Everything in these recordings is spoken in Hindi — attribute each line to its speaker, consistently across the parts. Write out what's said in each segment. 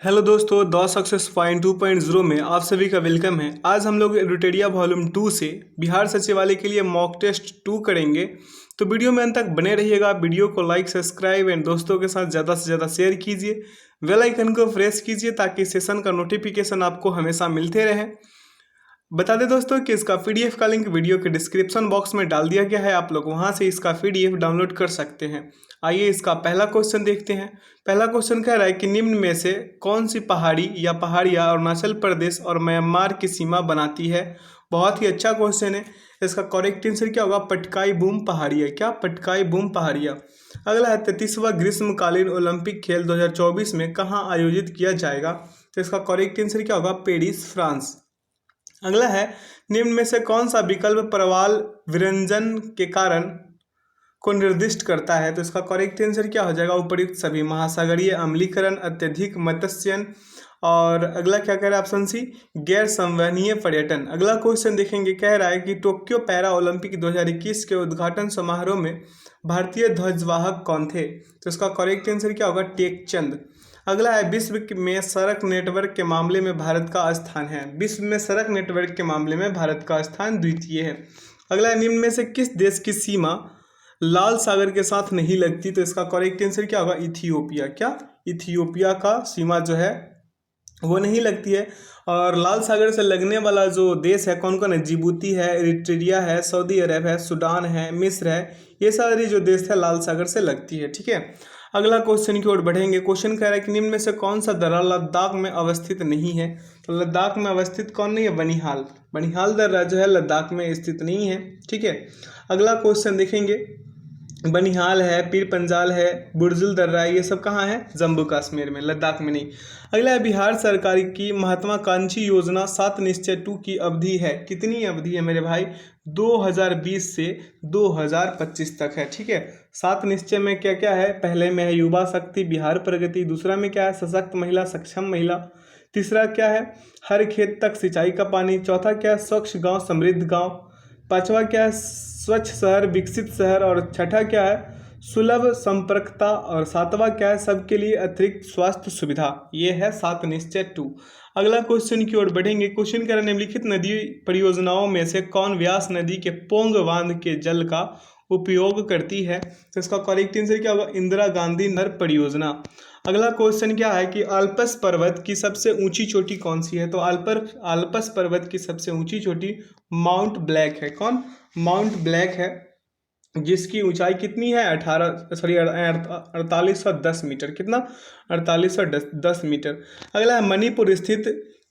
Speaker 1: हेलो दोस्तों, द सक्सेस पॉइंट 2.0 में आप सभी का वेलकम है। आज हम लोग रुटेरिया वॉल्यूम 2 से बिहार सचिवालय के लिए मॉक टेस्ट 2 करेंगे। तो वीडियो में अंत तक बने रहिएगा। वीडियो को लाइक, सब्सक्राइब एंड दोस्तों के साथ ज़्यादा से ज़्यादा शेयर कीजिए। बेल आइकन को प्रेस कीजिए ताकि सेशन का नोटिफिकेशन आपको हमेशा मिलते रहे। बता दें दोस्तों कि इसका पीडीएफ का लिंक वीडियो के डिस्क्रिप्शन बॉक्स में डाल दिया गया है। आप लोग वहां से इसका पीडीएफ डाउनलोड कर सकते हैं। आइए इसका पहला क्वेश्चन देखते हैं। पहला क्वेश्चन कह रहा है कि निम्न में से कौन सी पहाड़ी या पहाड़ियाँ अरुणाचल प्रदेश और म्यांमार की सीमा बनाती है। बहुत ही अच्छा क्वेश्चन है। इसका करेक्ट आंसर क्या होगा? पटकाई बूम पहाड़ियाँ। क्या? पटकाई बूम पहाड़ियाँ। अगला है 33वां ग्रीष्मकालीन ओलंपिक खेल 2024 में कहाँ आयोजित किया जाएगा। तो इसका करेक्ट आंसर क्या होगा? Paris, France. अगला है निम्न में से कौन सा विकल्प प्रवाल विरंजन के कारण को निर्दिष्ट करता है। तो इसका करेक्ट आंसर क्या हो जाएगा? उपर्युक्त सभी। महासागरीय अम्लीकरण, अत्यधिक मत्स्यन, और अगला क्या कह रहा है? ऑप्शन सी, गैर संवहनीय पर्यटन। अगला क्वेश्चन देखेंगे। कह रहा है कि टोक्यो पैरा ओलंपिक 2021 के उद्घाटन समारोह में भारतीय ध्वजवाहक कौन थे। तो इसका करेक्ट आंसर क्या होगा? टेकचंद। अगला है विश्व में सड़क नेटवर्क के मामले में भारत का स्थान है। विश्व में सड़क नेटवर्क के मामले में भारत का स्थान द्वितीय है। अगला है निम्न में से किस देश की सीमा लाल सागर के साथ नहीं लगती। तो इसका करेक्ट आंसर क्या होगा? इथियोपिया। क्या? इथियोपिया का सीमा जो है वो नहीं लगती है। और लाल सागर से लगने वाला जो देश है कौन कौन है? जिबूती है, इरिट्रिया है, सऊदी अरब है, सूडान है, मिस्र है। ये सारी जो देश है लाल सागर से लगती है। ठीक है। अगला क्वेश्चन की ओर बढ़ेंगे। क्वेश्चन कह रहा है कि निम्न में से कौन सा दर्रा लद्दाख में अवस्थित नहीं है। तो लद्दाख में अवस्थित कौन नहीं है? बनिहाल। बनिहाल दर्रा जो है लद्दाख में स्थित नहीं है। ठीक है। अगला क्वेश्चन देखेंगे। बनिहाल है, पीर पंजाल है, बुर्जुल दर्रा है, ये सब कहाँ है? जम्मू कश्मीर में, लद्दाख में नहीं। अगला है बिहार सरकार की महत्वाकांक्षी योजना 7 निश्चय 2 की अवधि है। कितनी अवधि है मेरे भाई? 2020 से 2025 तक है। ठीक है। 7 निश्चय में क्या क्या है? पहले में है युवा शक्ति, बिहार प्रगति। दूसरा में क्या है? सशक्त महिला, सक्षम महिला। तीसरा क्या है? हर खेत तक सिंचाई का पानी। चौथा क्या है? स्वच्छ गांव, समृद्ध गांव। पांचवा क्या है? स्वच्छ शहर, विकसित शहर। और छठा क्या है? सुलभ संपर्कता। और सातवां क्या है? सबके लिए अतिरिक्त स्वास्थ्य सुविधा। ये है 7 निश्चय 2। अगला क्वेश्चन की ओर बढ़ेंगे। क्वेश्चन कह रहे हैं निम्नलिखित नदी परियोजनाओं में से कौन व्यास नदी के पोंग बांध के जल का उपयोग करती है। तो इसका करेक्ट आंसर क्या होगा? इंदिरा गांधी नहर परियोजना। अगला क्वेश्चन क्या है कि आल्पस पर्वत की सबसे ऊंची चोटी कौन सी है। तो आल्पस पर्वत की सबसे ऊंची चोटी माउंट ब्लैक है। कौन? माउंट ब्लैक है, जिसकी ऊंचाई कितनी है? 4810 मीटर। कितना? 4810 मीटर। अगला है मणिपुर स्थित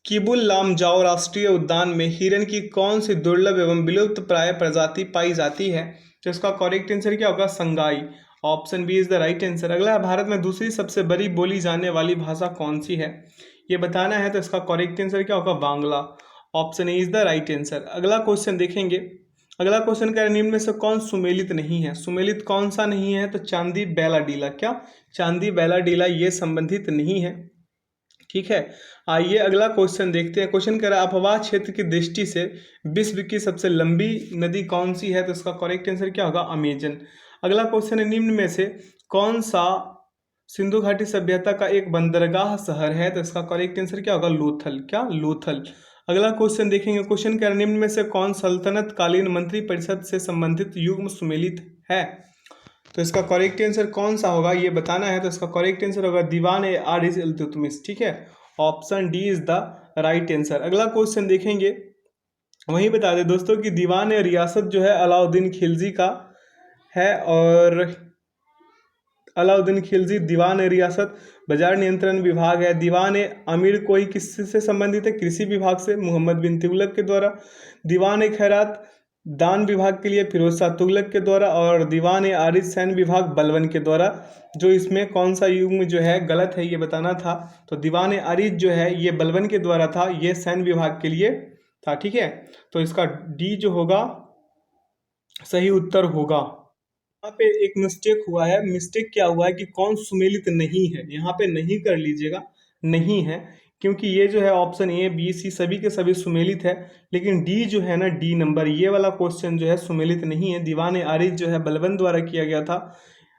Speaker 1: किबुल लामजाओ राष्ट्रीय उद्यान में हिरन की कौन सी दुर्लभ एवं विलुप्त प्राय प्रजाति पाई जाती है। तो इसका करेक्ट आंसर क्या होगा? Sangai. Option B is the right answer. अगला है भारत में दूसरी सबसे बड़ी बोली जाने वाली भाषा कौन सी है, ये बताना है। तो इसका करेक्ट आंसर क्या होगा? Bangla. Option A is the right answer. अगला क्वेश्चन देखेंगे। अगला क्वेश्चन कह रहा है निम्न में से कौन सुमेलित नहीं है। सुमेलित कौन सा नहीं है? तो चांदी बैलाडीला। क्या? चांदी बैलाडीला ये संबंधित नहीं है। ठीक है। आइए अगला क्वेश्चन देखते हैं। क्वेश्चन कह रहा है अफवाह क्षेत्र की दृष्टि से विश्व की सबसे लंबी नदी कौन सी है। तो इसका करेक्ट आंसर क्या होगा? अमेजन। अगला क्वेश्चन है निम्न में से कौन सा सिंधु घाटी सभ्यता का एक बंदरगाह शहर है। तो इसका करेक्ट आंसर क्या होगा? लोथल। क्या? लोथल। अगला क्वेश्चन देखेंगे। क्वेश्चन क्या है निम्न में से कौन सल्तनत कालीन मंत्रिपरिषद से संबंधित युग्म सुमेलित है। तो इसका करेक्ट आंसर कौन सा होगा ये बताना है। तो इसका करेक्ट आंसर होगा दीवान ए आरिज इल्तुतमिश। ठीक है। Option D is the right answer. अगला क्वेश्चन देखेंगे। वही बता दें दोस्तों कि दीवान ए रियासत जो है अलाउद्दीन खिलजी का है। और अलाउद्दीन खिलजी दीवान ए रियासत बाजार नियंत्रण विभाग है। दीवान ए अमीर कोई किससे संबंधित है? कृषि विभाग से, मोहम्मद बिन तुगलक के द्वारा। दीवान ए खैरात दान विभाग के लिए फिरोज शाह तुगलक के द्वारा। और दीवान ए आरिज सैन्य विभाग बलबन के द्वारा। जो इसमें कौन सा युग्म जो है गलत है ये बताना था। तो दीवान ए आरिज जो है ये बलबन के द्वारा था, ये सैन्य विभाग के लिए था। ठीक है। तो इसका डी जो होगा सही उत्तर होगा। यहाँ पे एक मिस्टेक हुआ है। मिस्टेक क्या हुआ है कि कौन सुमेलित नहीं है, यहाँ पे नहीं कर लीजिएगा, नहीं है। क्योंकि ये जो है ऑप्शन ए बी सी सभी के सभी सुमेलित है। लेकिन डी जो है ना, डी नंबर ये वाला क्वेश्चन जो है सुमेलित नहीं है। दीवान ए आरिज जो है बलबन द्वारा किया गया था।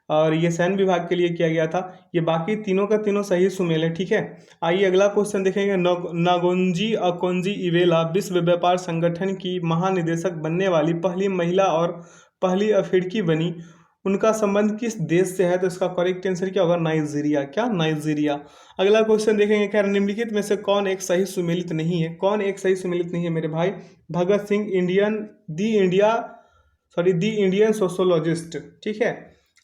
Speaker 1: और ये सैन्य विभाग के लिए किया गया था। ये बाकी तीनों का तीनों सही सुमेल है, ठीक है। आइए अगला क्वेश्चन देखेंगे। नागोंजी अकोंजी इवेला विश्व व्यापार संगठन की महानिदेशक बनने वाली पहली महिला और पहली अफ्रीकी बनी। उनका संबंध किस देश से है? तो इसका करेक्ट आंसर क्या होगा? नाइजीरिया। क्या? नाइजीरिया। अगला क्वेश्चन देखेंगे। खैर निम्नलिखित में से कौन एक सही सुमेलित नहीं है? कौन एक सही सुमेलित नहीं है मेरे भाई? भगत सिंह दी इंडियन सोशोलॉजिस्ट, ठीक है।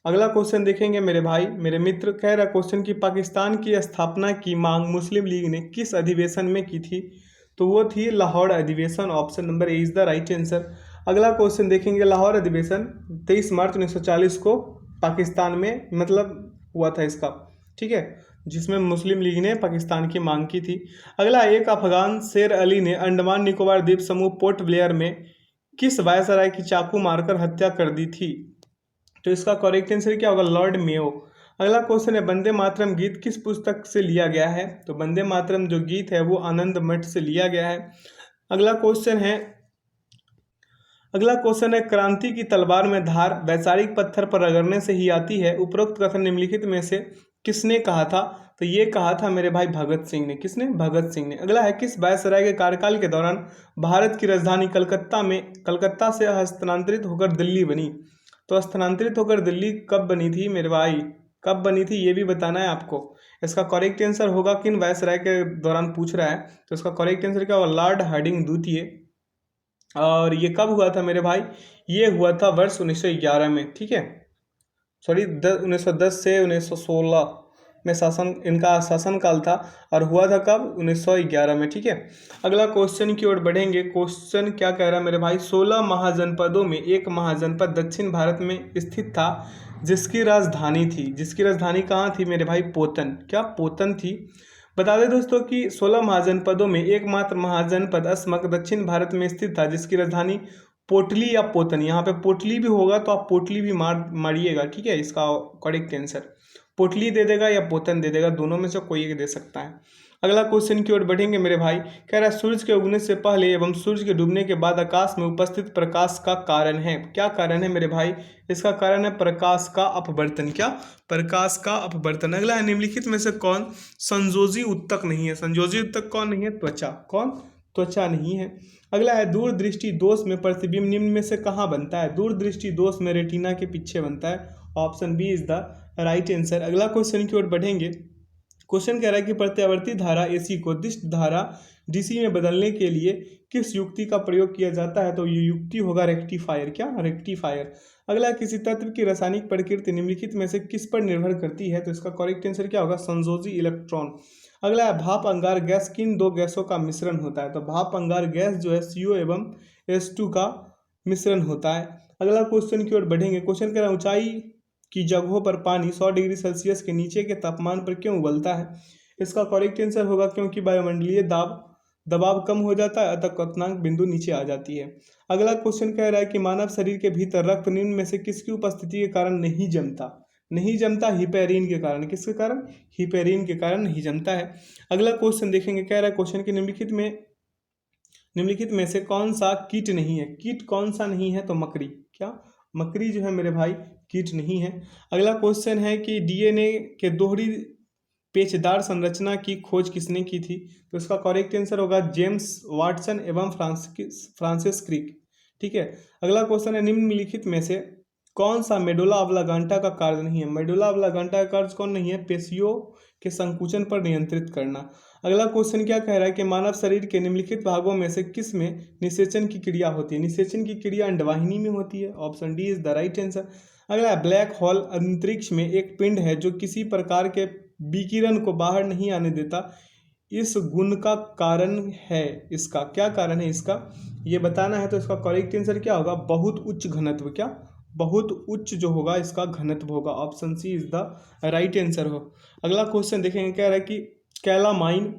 Speaker 1: अगला क्वेश्चन देखेंगे मेरे भाई, मेरे मित्र। कह रहा क्वेश्चन की पाकिस्तान की स्थापना की मांग मुस्लिम लीग ने किस अधिवेशन में की थी? तो वो थी लाहौर अधिवेशन। Option number A is the right answer. अगला क्वेश्चन देखेंगे। लाहौर अधिवेशन 23 मार्च 1940 को पाकिस्तान में मतलब हुआ था इसका, ठीक है, जिसमें मुस्लिम लीग ने पाकिस्तान की मांग की थी। अगला, एक अफगान शेर अली ने अंडमान निकोबार द्वीप समूह पोर्ट ब्लेयर में किस वायसराय की चाकू मारकर हत्या कर दी थी? तो इसका करेक्ट आंसर क्या होगा? Lord Mayo. अगला क्वेश्चन है। वंदे मातरम गीत किस पुस्तक से लिया गया है? तो वंदे मातरम जो गीत है वो आनंद मठ से लिया गया है। अगला क्वेश्चन है क्रांति की तलवार में धार वैचारिक पत्थर पर रगड़ने से ही आती है। उपरोक्त कथन निम्नलिखित में से किसने कहा था? तो ये कहा था मेरे भाई भगत सिंह ने। किसने? भगत सिंह ने। अगला है। किस वायसराय के कार्यकाल के दौरान भारत की राजधानी कलकत्ता से स्थानांतरित होकर दिल्ली बनी? तो स्थानांतरित होकर दिल्ली कब बनी थी मेरे भाई? कब बनी थी ये भी बताना है आपको। इसका करेक्ट आंसर होगा किन वायसराय के दौरान पूछ रहा है, तो इसका करेक्ट आंसर क्या होगा? लॉर्ड हार्डिंग द्वितीय। और ये कब हुआ था मेरे भाई? ये हुआ था वर्ष 1911 में, ठीक है। सॉरी 1910 से 1916 में इनका शासनकाल था और हुआ था कब? 1911 में, ठीक है। अगला क्वेश्चन की ओर बढ़ेंगे। क्वेश्चन क्या कह रहा है मेरे भाई? 16 महाजनपदों में एक महाजनपद दक्षिण भारत में स्थित था जिसकी राजधानी कहाँ थी मेरे भाई? पोतन। क्या? पोतन थी। बता दें दोस्तों कि 16 महाजनपदों में एकमात्र महाजनपद अस्मक दक्षिण भारत में स्थित था जिसकी राजधानी पोटली या पोतन। यहाँ पे पोटली भी होगा तो आप पोटली भी मारिएगा, ठीक है। इसका करेक्ट आंसर पोटली दे देगा या पोतन दे देगा, दोनों में से कोई एक दे सकता है। अगला क्वेश्चन की ओर बढ़ेंगे मेरे भाई। कह रहा है सूर्य के उगने से पहले एवं सूर्य के डूबने के बाद आकाश में उपस्थित प्रकाश का कारण है। क्या कारण है मेरे भाई? इसका कारण है प्रकाश का अपवर्तन। क्या? प्रकाश का अपवर्तन। अगला है। निम्नलिखित में से कौन संयोजी उत्तक नहीं है? संयोजी उत्तक कौन नहीं है? त्वचा। कौन? त्वचा नहीं है। अगला है। दूरदृष्टि दोष में प्रतिबिंब निम्न में से कहाँ बनता है? दूरदृष्टि दोष में रेटिना के पीछे बनता है। Option B is the right answer. अगला क्वेश्चन की ओर बढ़ेंगे। क्वेश्चन कह रहा है कि प्रत्यावर्ती धारा एसी को दिष्ट धारा डीसी में बदलने के लिए किस युक्ति का प्रयोग किया जाता है? तो ये युक्ति होगा रेक्टिफायर। क्या? रेक्टिफायर। अगला, किसी तत्व की रासायनिक प्रकृति निम्नलिखित में से किस पर निर्भर करती है? तो इसका करेक्ट आंसर क्या होगा? संयोजी इलेक्ट्रॉन। अगला है। भाप अंगार गैस किन दो गैसों का मिश्रण होता है? तो भाप अंगार गैस जो है CO एवं H2 का मिश्रण होता है। अगला क्वेश्चन की ओर बढ़ेंगे। क्वेश्चन कह रहा है ऊंचाई की जगहों पर पानी 100 डिग्री सेल्सियस के नीचे के तापमान पर क्यों उबलता है? इसका करेक्ट आंसर होगा क्योंकि वायुमंडलीय दबाव कम हो जाता है अतः क्वथनांक बिंदु नीचे आ जाती है। अगला क्वेश्चन कह रहा है कि मानव शरीर के भीतर रक्त निम्न में से किसकी उपस्थिति के कारण नहीं जमता? हिपेरिन के कारण। किसके कारण? हिपेरिन के कारण नहीं जमता है। अगला क्वेश्चन देखेंगे। कह रहा है क्वेश्चन के निम्नलिखित में से कौन सा कीट नहीं है? कीट कौन सा नहीं है? तो मकड़ी। क्या? मकड़ी जो है मेरे भाई कीट नहीं है। अगला क्वेश्चन है कि DNA के दोहरी पेचदार संरचना की खोज किसने की थी? तो इसका करेक्ट आंसर होगा जेम्स वाटसन एवं फ्रांसिस क्रिक, ठीक है। अगला क्वेश्चन है। निम्नलिखित में से कौन सा मेडुला ऑब्लांगाटा का कार्य नहीं है? मेडुला ऑब्लांगाटा का कार्य कौन नहीं है? पेशियों के संकुचन पर नियंत्रित करना। अगला क्वेश्चन क्या कह रहा है कि मानव शरीर के निम्नलिखित भागों में से किस में निषेचन की क्रिया होती है? निषेचन की क्रिया अंडवाहिनी में होती है। Option D is the right answer. अगला, ब्लैक होल अंतरिक्ष में एक पिंड है जो किसी प्रकार के विकिरण को बाहर नहीं आने देता। इस गुण का कारण है इसका। क्या कारण है इसका? ये बताना है। तो इसका करेक्ट आंसर क्या होगा? बहुत उच्च घनत्व। क्या? बहुत उच्च जो होगा इसका घनत्व होगा। Option C is the right answer हो। अगला क्वेश्चन देखेंगे। कह रहा है कि कैलामाइन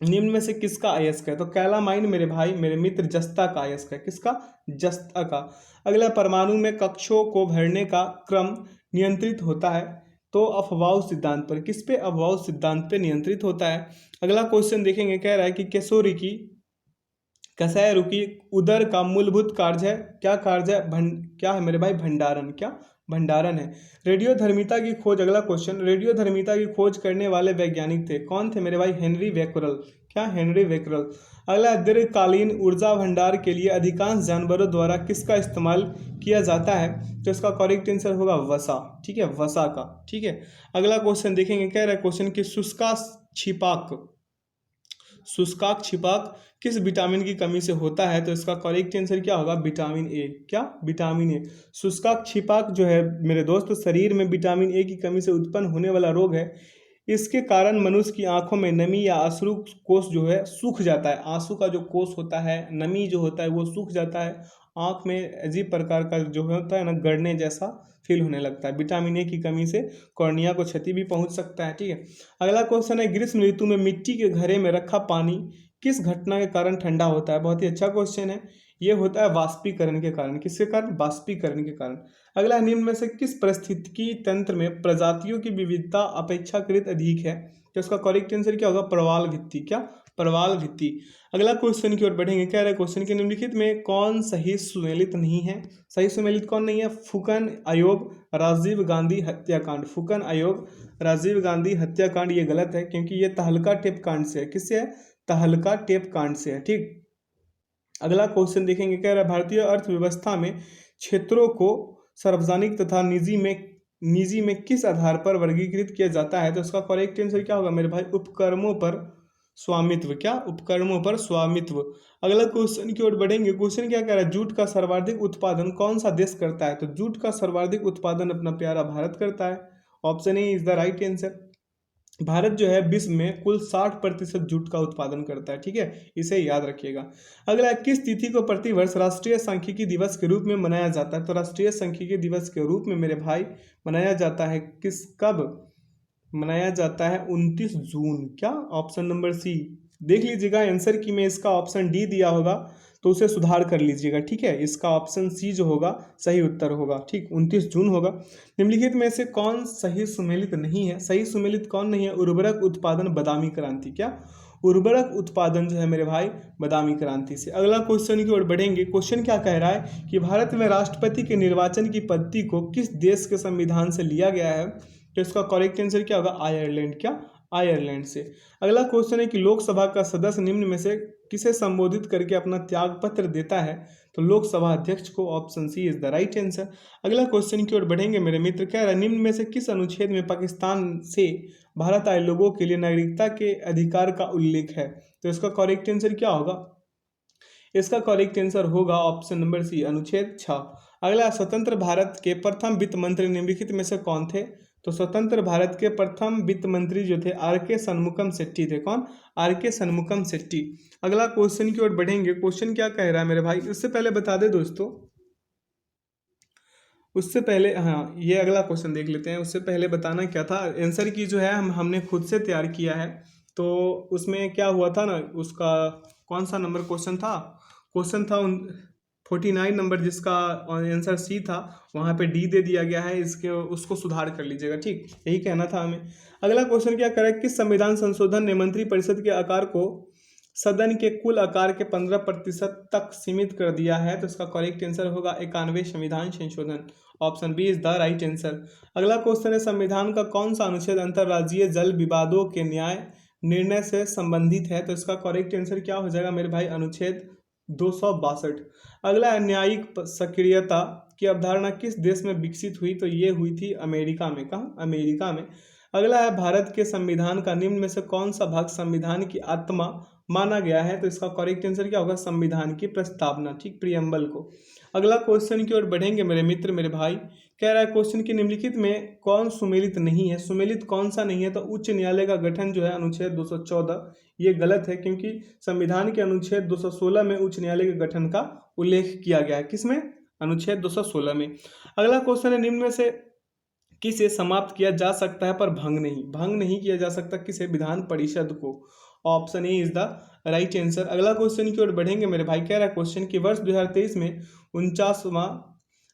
Speaker 1: निम्न में से किसका अयस्क है? तो कैलामाइन मेरे भाई मेरे मित्र जस्ता का अयस्क है। किसका? जस्ता का। अगला, परमाणु में कक्षों को भरने का क्रम नियंत्रित होता है तो अफवाह सिद्धांत पर। किस पे? अफवाह सिद्धांत पे नियंत्रित होता है। अगला क्वेश्चन देखेंगे। कह रहा है कि कशेरुकी उदर का मूलभूत कार्य है। क्या कार्य है? क्या है मेरे भाई? भंडारण। क्या? भंडारण है। रेडियोधर्मिता की खोज, अगला क्वेश्चन, रेडियोधर्मिता की खोज करने वाले वैज्ञानिक थे, कौन थे मेरे भाई? Henri Becquerel. क्या? Henri Becquerel. अगला, दीर्घकालीन ऊर्जा भंडार के लिए अधिकांश जानवरों द्वारा किसका इस्तेमाल किया जाता है? तो इसका करेक्ट आंसर होगा वसा। ठीक है, वसा का। ठीक है, अगला क्वेश्चन देखेंगे, कह रहा है क्वेश्चन कि शुष्काक छिपाक किस विटामिन की कमी से होता है? तो इसका करेक्ट आंसर क्या होगा? Vitamin A. क्या? विटामिन ए। शुष्काक छिपाक जो है मेरे दोस्त, शरीर में विटामिन ए की कमी से उत्पन्न होने वाला रोग है। इसके कारण मनुष्य की आंखों में नमी या आंसू कोष जो है सूख जाता है। आंसू का जो कोष होता है, नमी जो होता है वो सूख जाता है। आंख में अजीब प्रकार का जो होता है ना, गड़ने जैसा फील होने लगता है। विटामिन ए की कमी से कॉर्निया को क्षति भी पहुंच सकता है। ठीक है, अगला क्वेश्चन है, ग्रीष्म ऋतु में मिट्टी के घड़े में रखा पानी किस घटना के कारण ठंडा होता है? बहुत ही अच्छा क्वेश्चन है। ये होता है वाष्पीकरण के कारण। किसके कारण? वाष्पीकरण के कारण। अगला, निम्न में से किस पारिस्थितिकी तंत्र में प्रजातियों की विविधता अपेक्षाकृत अधिक है? तो इसका करेक्ट आंसर क्या होगा? प्रवाल भित्ति। क्या? प्रवाल भित्ति। अगला क्वेश्चन की ओर बढ़ेंगे, कह रहे क्वेश्चन के निम्नलिखित में कौन सही सुमेलित नहीं है? सही सुमेलित कौन नहीं है? फुकन आयोग, राजीव गांधी हत्याकांड। फुकन आयोग, राजीव गांधी हत्याकांड, ये गलत है क्योंकि ये तहलका टेप कांड से है। किससे है? तहलका टेप कांड से है। ठीक, अगला क्वेश्चन देखेंगे, कह रहा है भारतीय अर्थव्यवस्था में क्षेत्रों को सार्वजनिक तथा निजी में किस आधार पर वर्गीकृत किया जाता है? तो इसका करेक्ट आंसर क्या होगा मेरे भाई? उपक्रमों पर स्वामित्व। क्या? उपक्रमों पर स्वामित्व। अगला क्वेश्चन की ओर बढ़ेंगे, क्वेश्चन क्या कह रहा है? जूट का सर्वाधिक उत्पादन कौन सा देश करता है? तो जूट का सर्वाधिक उत्पादन अपना प्यारा भारत करता है। Option A is the right answer. Bharat जो है विश्व में कुल 60% जूट का उत्पादन करता है। ठीक है, इसे याद रखिएगा। अगला, किस तिथि को प्रतिवर्ष राष्ट्रीय सांख्यिकी दिवस के रूप में मनाया जाता है? तो राष्ट्रीय सांख्यिकी दिवस के रूप में मेरे भाई मनाया जाता है कब मनाया जाता है? 29 जून। क्या? Option number C. देख लीजिएगा आंसर की में इसका ऑप्शन डी दिया होगा तो उसे सुधार कर लीजिएगा। ठीक है, इसका ऑप्शन सी जो होगा सही उत्तर होगा। ठीक, 29 जून होगा। निम्नलिखित में से कौन सही सुमेलित नहीं है? सही सुमेलित कौन नहीं है? उर्वरक उत्पादन बादामी क्रांति। क्या? उर्वरक उत्पादन जो है मेरे भाई बादामी क्रांति से। अगला क्वेश्चन की ओर बढ़ेंगे, क्वेश्चन क्या कह रहा है कि भारत में राष्ट्रपति के निर्वाचन की पद्धति को किस देश के संविधान से लिया गया है? तो इसका करेक्ट आंसर क्या होगा? आयरलैंड। क्या? आयरलैंड से। अगला क्वेश्चन है कि लोकसभा का सदस्य निम्न में से किसे संबोधित करके अपना त्याग पत्र देता है? तो लोकसभा अध्यक्ष को। Option C is the right answer. अगला क्वेश्चन की ओर बढ़ेंगे मेरे मित्र, कह रहा है निम्न में से किस अनुच्छेद में पाकिस्तान से भारत आए लोगों के लिए नागरिकता के अधिकार का उल्लेख है? तो इसका करेक्ट आंसर क्या होगा? इसका करेक्ट आंसर होगा ऑप्शन नंबर सी, अनुच्छेद 6। अगला, स्वतंत्र भारत के प्रथम वित्त मंत्री निम्नलिखित में से कौन थे? तो स्वतंत्र भारत के प्रथम वित्त मंत्री जो थे आर के शनमुगम शेट्टी थे। कौन? आर के शनमुगम शेट्टी। अगला क्वेश्चन की ओर बढ़ेंगे, क्वेश्चन क्या कह रहा है मेरे भाई? उससे पहले बता दे दोस्तों, उससे पहले हाँ ये अगला क्वेश्चन देख लेते हैं। उससे पहले बताना क्या था, आंसर की जो है हमने खुद से तैयार किया है। तो उसमें क्या हुआ था ना, उसका कौन सा नंबर क्वेश्चन था? क्वेश्चन था 49 नंबर, जिसका आंसर सी था, वहाँ पे डी दे दिया गया है। इसके उसको सुधार कर लीजिएगा। ठीक, यही कहना था हमें। अगला क्वेश्चन क्या करे, किस संविधान संशोधन ने मंत्रिपरिषद के आकार को सदन के कुल आकार के 15% तक सीमित कर दिया है? तो इसका करेक्ट आंसर होगा 91 संविधान संशोधन। Option B is the right answer. अगला क्वेश्चन है, संविधान का कौन सा अनुच्छेद अंतर्राज्यीय जल विवादों के न्याय निर्णय से संबंधित है? तो इसका करेक्ट आंसर क्या हो जाएगा मेरे भाई? अनुच्छेद 262। अगला, न्यायिक सक्रियता की अवधारणा किस देश में विकसित हुई? तो ये हुई थी अमेरिका में। कहाँ? अमेरिका में। अगला है, भारत के संविधान का निम्न में से कौन सा भाग संविधान की आत्मा माना गया है? तो इसका करेक्ट आंसर क्या होगा? संविधान की प्रस्तावना। ठीक, प्रियम्बल को। अगला क्वेश्चन की ओर बढ़ेंगे मेरे मित्र मेरे भाई, कह रहा है क्वेश्चन की निम्नलिखित में कौन सुमेलित नहीं है? सुमेलित कौन सा नहीं है? तो उच्च न्यायालय का गठन जो है अनुच्छेद 214, ये गलत है क्योंकि संविधान के अनुच्छेद 216 में उच्च न्यायालय के गठन का उल्लेख किया गया है। किसमें? अनुच्छेद 216 में। अगला क्वेश्चन है, निम्न में से किसे समाप्त किया जा सकता है पर भंग नहीं किया जा सकता? किसे? विधान परिषद को। Option A is the right answer. अगला क्वेश्चन की ओर बढ़ेंगे मेरे भाई, कह रहा है क्वेश्चन की वर्ष 2023 में 49वां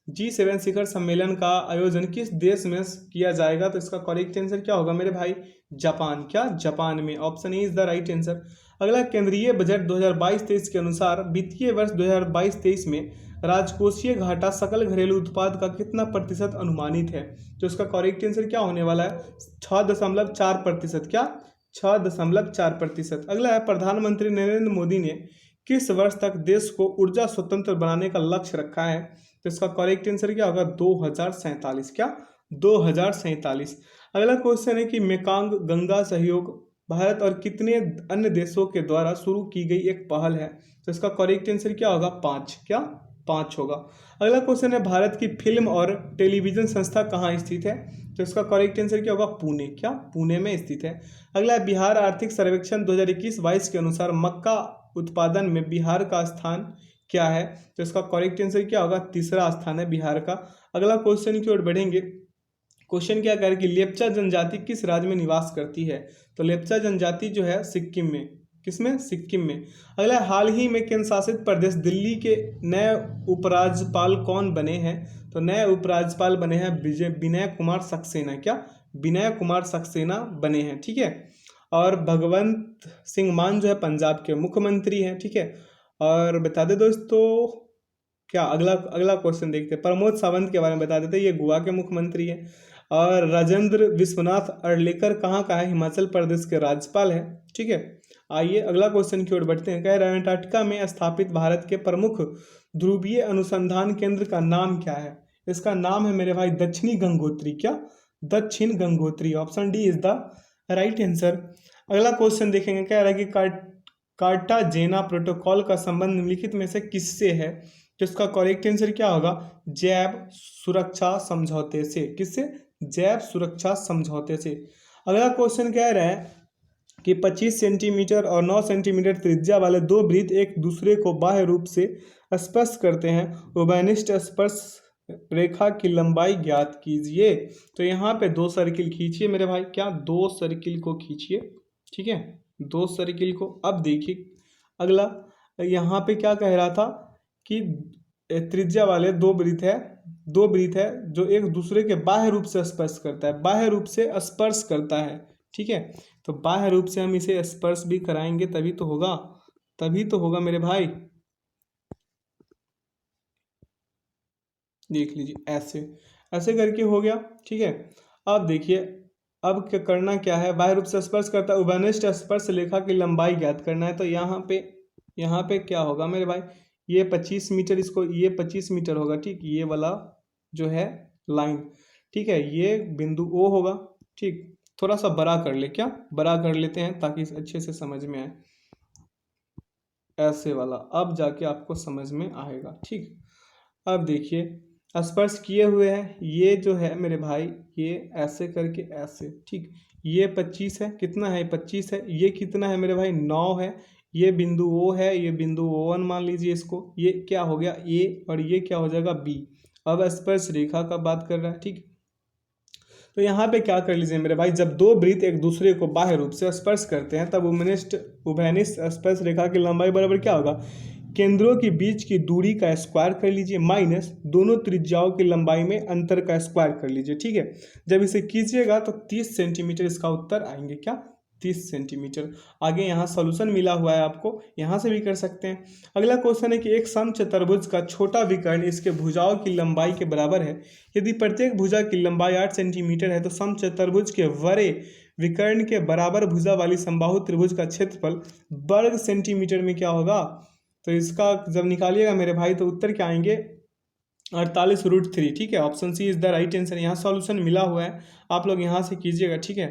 Speaker 1: G7 शिखर सम्मेलन का आयोजन किस देश में किया जाएगा? तो इसका करेक्ट आंसर क्या होगा मेरे भाई? जापान। क्या? जापान में। Option A is the right answer. अगला, केंद्रीय बजट 2022-23 के अनुसार वित्तीय वर्ष 2022-23 में राजकोषीय घाटा सकल घरेलू उत्पाद का कितना प्रतिशत अनुमानित है? तो इसका करेक्ट आंसर क्या होने वाला है? 6.4%। क्या? 6.4%। अगला है, प्रधानमंत्री नरेंद्र मोदी ने किस वर्ष तक देश को ऊर्जा स्वतंत्र बनाने का लक्ष्य रखा है? तो इसका करेक्ट आंसर क्या होगा? 2047। क्या? 2047। अगला क्वेश्चन है कि मेकांग गंगा सहयोग भारत और कितने अन्य देशों के द्वारा शुरू की गई एक पहल है? तो इसका करेक्ट आंसर क्या होगा? 5। क्या? 5 होगा। अगला क्वेश्चन है, भारत की फिल्म और टेलीविजन संस्था कहाँ स्थित है? तो इसका करेक्ट आंसर क्या होगा? पुणे। क्या? पुणे में स्थित है। अगला, बिहार आर्थिक सर्वेक्षण 2021-22 के अनुसार मक्का उत्पादन में बिहार का स्थान क्या है? तो इसका करेक्ट आंसर क्या होगा? तीसरा स्थान है बिहार का। अगला क्वेश्चन की ओर बढ़ेंगे। क्वेश्चन क्या कह रहा है कि लेप्चा जनजाति किस राज्य में निवास करती है? तो लेप्चा जनजाति जो है सिक्किम में। किसमें? सिक्किम में। अगला, हाल ही में केंद्र शासित प्रदेश दिल्ली के नए उपराज्यपाल कौन बने हैं? तो नए उपराज्यपाल बने हैं विनय कुमार सक्सेना। क्या? विनय कुमार सक्सेना बने हैं। ठीक है। और भगवंत सिंह मान जो है पंजाब के मुख्यमंत्री हैं। ठीक है। और बता दे दोस्तों, क्या अगला क्वेश्चन देखते हैं। प्रमोद सावंत के बारे में बता देते हैं, ये गोवा के मुख्यमंत्री हैं। और राजेंद्र विश्वनाथ अर्लेकर कहाँ का है? हिमाचल प्रदेश के राज्यपाल है। ठीक है। आइए अगला क्वेश्चन की ओर बढ़ते हैं। कह रहे हैं, अंटार्कटिका में स्थापित भारत के प्रमुख ध्रुवीय अनुसंधान केंद्र का नाम क्या है? इसका नाम है मेरे भाई दक्षिणी गंगोत्री। क्या? दक्षिण Gangotri. Option D is the right answer. अगला क्वेश्चन देखेंगे। कह रहा है कि कार्टाजेना प्रोटोकॉल का संबंध निम्नलिखित में से किससे है? तो इसका करेक्ट आंसर क्या होगा? जैव सुरक्षा समझौते से। किससे? जैव सुरक्षा समझौते से। अगला क्वेश्चन कह रहा है कि 25 सेंटीमीटर और 9 सेंटीमीटर त्रिज्या वाले दो वृत्त एक दूसरे को बाह्य रूप से स्पर्श करते हैं। उभयनिष्ठ स्पर्श रेखा की लंबाई ज्ञात कीजिए। तो यहाँ पे 2 सर्किल खींचिए मेरे भाई। क्या? 2 सर्किल को खींचिए। ठीक है, 2 सर्किल को। अब देखिए अगला, यहाँ पे क्या कह रहा था कि त्रिज्या वाले दो वृत्त है जो एक दूसरे के बाह्य रूप से स्पर्श करता है। बाह्य रूप से स्पर्श करता है। ठीक है, तो बाह्य रूप से हम इसे स्पर्श भी कराएंगे तभी तो होगा मेरे भाई। देख लीजिए, ऐसे करके हो गया। ठीक है। अब देखिए, अब क्या करना क्या है? बाह्य रूप से स्पर्श करता है, उभयनिष्ठ स्पर्श रेखा की लंबाई ज्ञात करना है। तो यहाँ पे क्या होगा मेरे भाई? ये 25 मीटर, इसको ये 25 मीटर होगा। ठीक, ये वाला जो है लाइन। ठीक है, ये बिंदु O होगा। ठीक, थोड़ा सा बड़ा कर ले। क्या? बड़ा कर लेते हैं ताकि अच्छे से समझ में आए। ऐसे वाला, अब जाके आपको समझ में आएगा। ठीक, अब देखिए स्पर्श किए हुए हैं। ये जो है मेरे भाई, ये ऐसे करके ऐसे। ठीक, ये 25 है। कितना है? 25 है। ये कितना है मेरे भाई? 9 है। ये बिंदु O है, ये बिंदु O1 मान लीजिए इसको। ये क्या हो गया? A, और ये क्या हो जाएगा? B। अब स्पर्श रेखा का बात कर रहा है। ठीक, तो यहाँ पे क्या कर लीजिए मेरे भाई, जब दो वृत्त एक दूसरे को बाह्य रूप से स्पर्श करते हैं तब उभयनिष्ठ स्पर्श रेखा की लंबाई बराबर क्या होगा? केंद्रों के बीच की दूरी का स्क्वायर कर लीजिए माइनस दोनों त्रिज्याओं की लंबाई में अंतर का स्क्वायर कर लीजिए। ठीक है, जब इसे कीजिएगा तो 30 सेंटीमीटर इसका उत्तर आएंगे। क्या? 30 सेंटीमीटर। आगे यहाँ सॉल्यूशन मिला हुआ है आपको, यहाँ से भी कर सकते हैं। अगला क्वेश्चन है कि एक समचतुर्भुज का छोटा विकर्ण इसके भुजाओं की लंबाई के बराबर है। यदि प्रत्येक भुजा की लंबाई 8 सेंटीमीटर है तो समचतुर्भुज के बड़े विकर्ण के बराबर भुजा वाली समबाहु त्रिभुज का क्षेत्रफल वर्ग सेंटीमीटर में क्या होगा? तो इसका जब निकालिएगा मेरे भाई तो उत्तर क्या आएंगे? 48√3। ठीक है, option C is the right answer. यहाँ सॉल्यूशन मिला हुआ है, आप लोग यहाँ से कीजिएगा। ठीक है,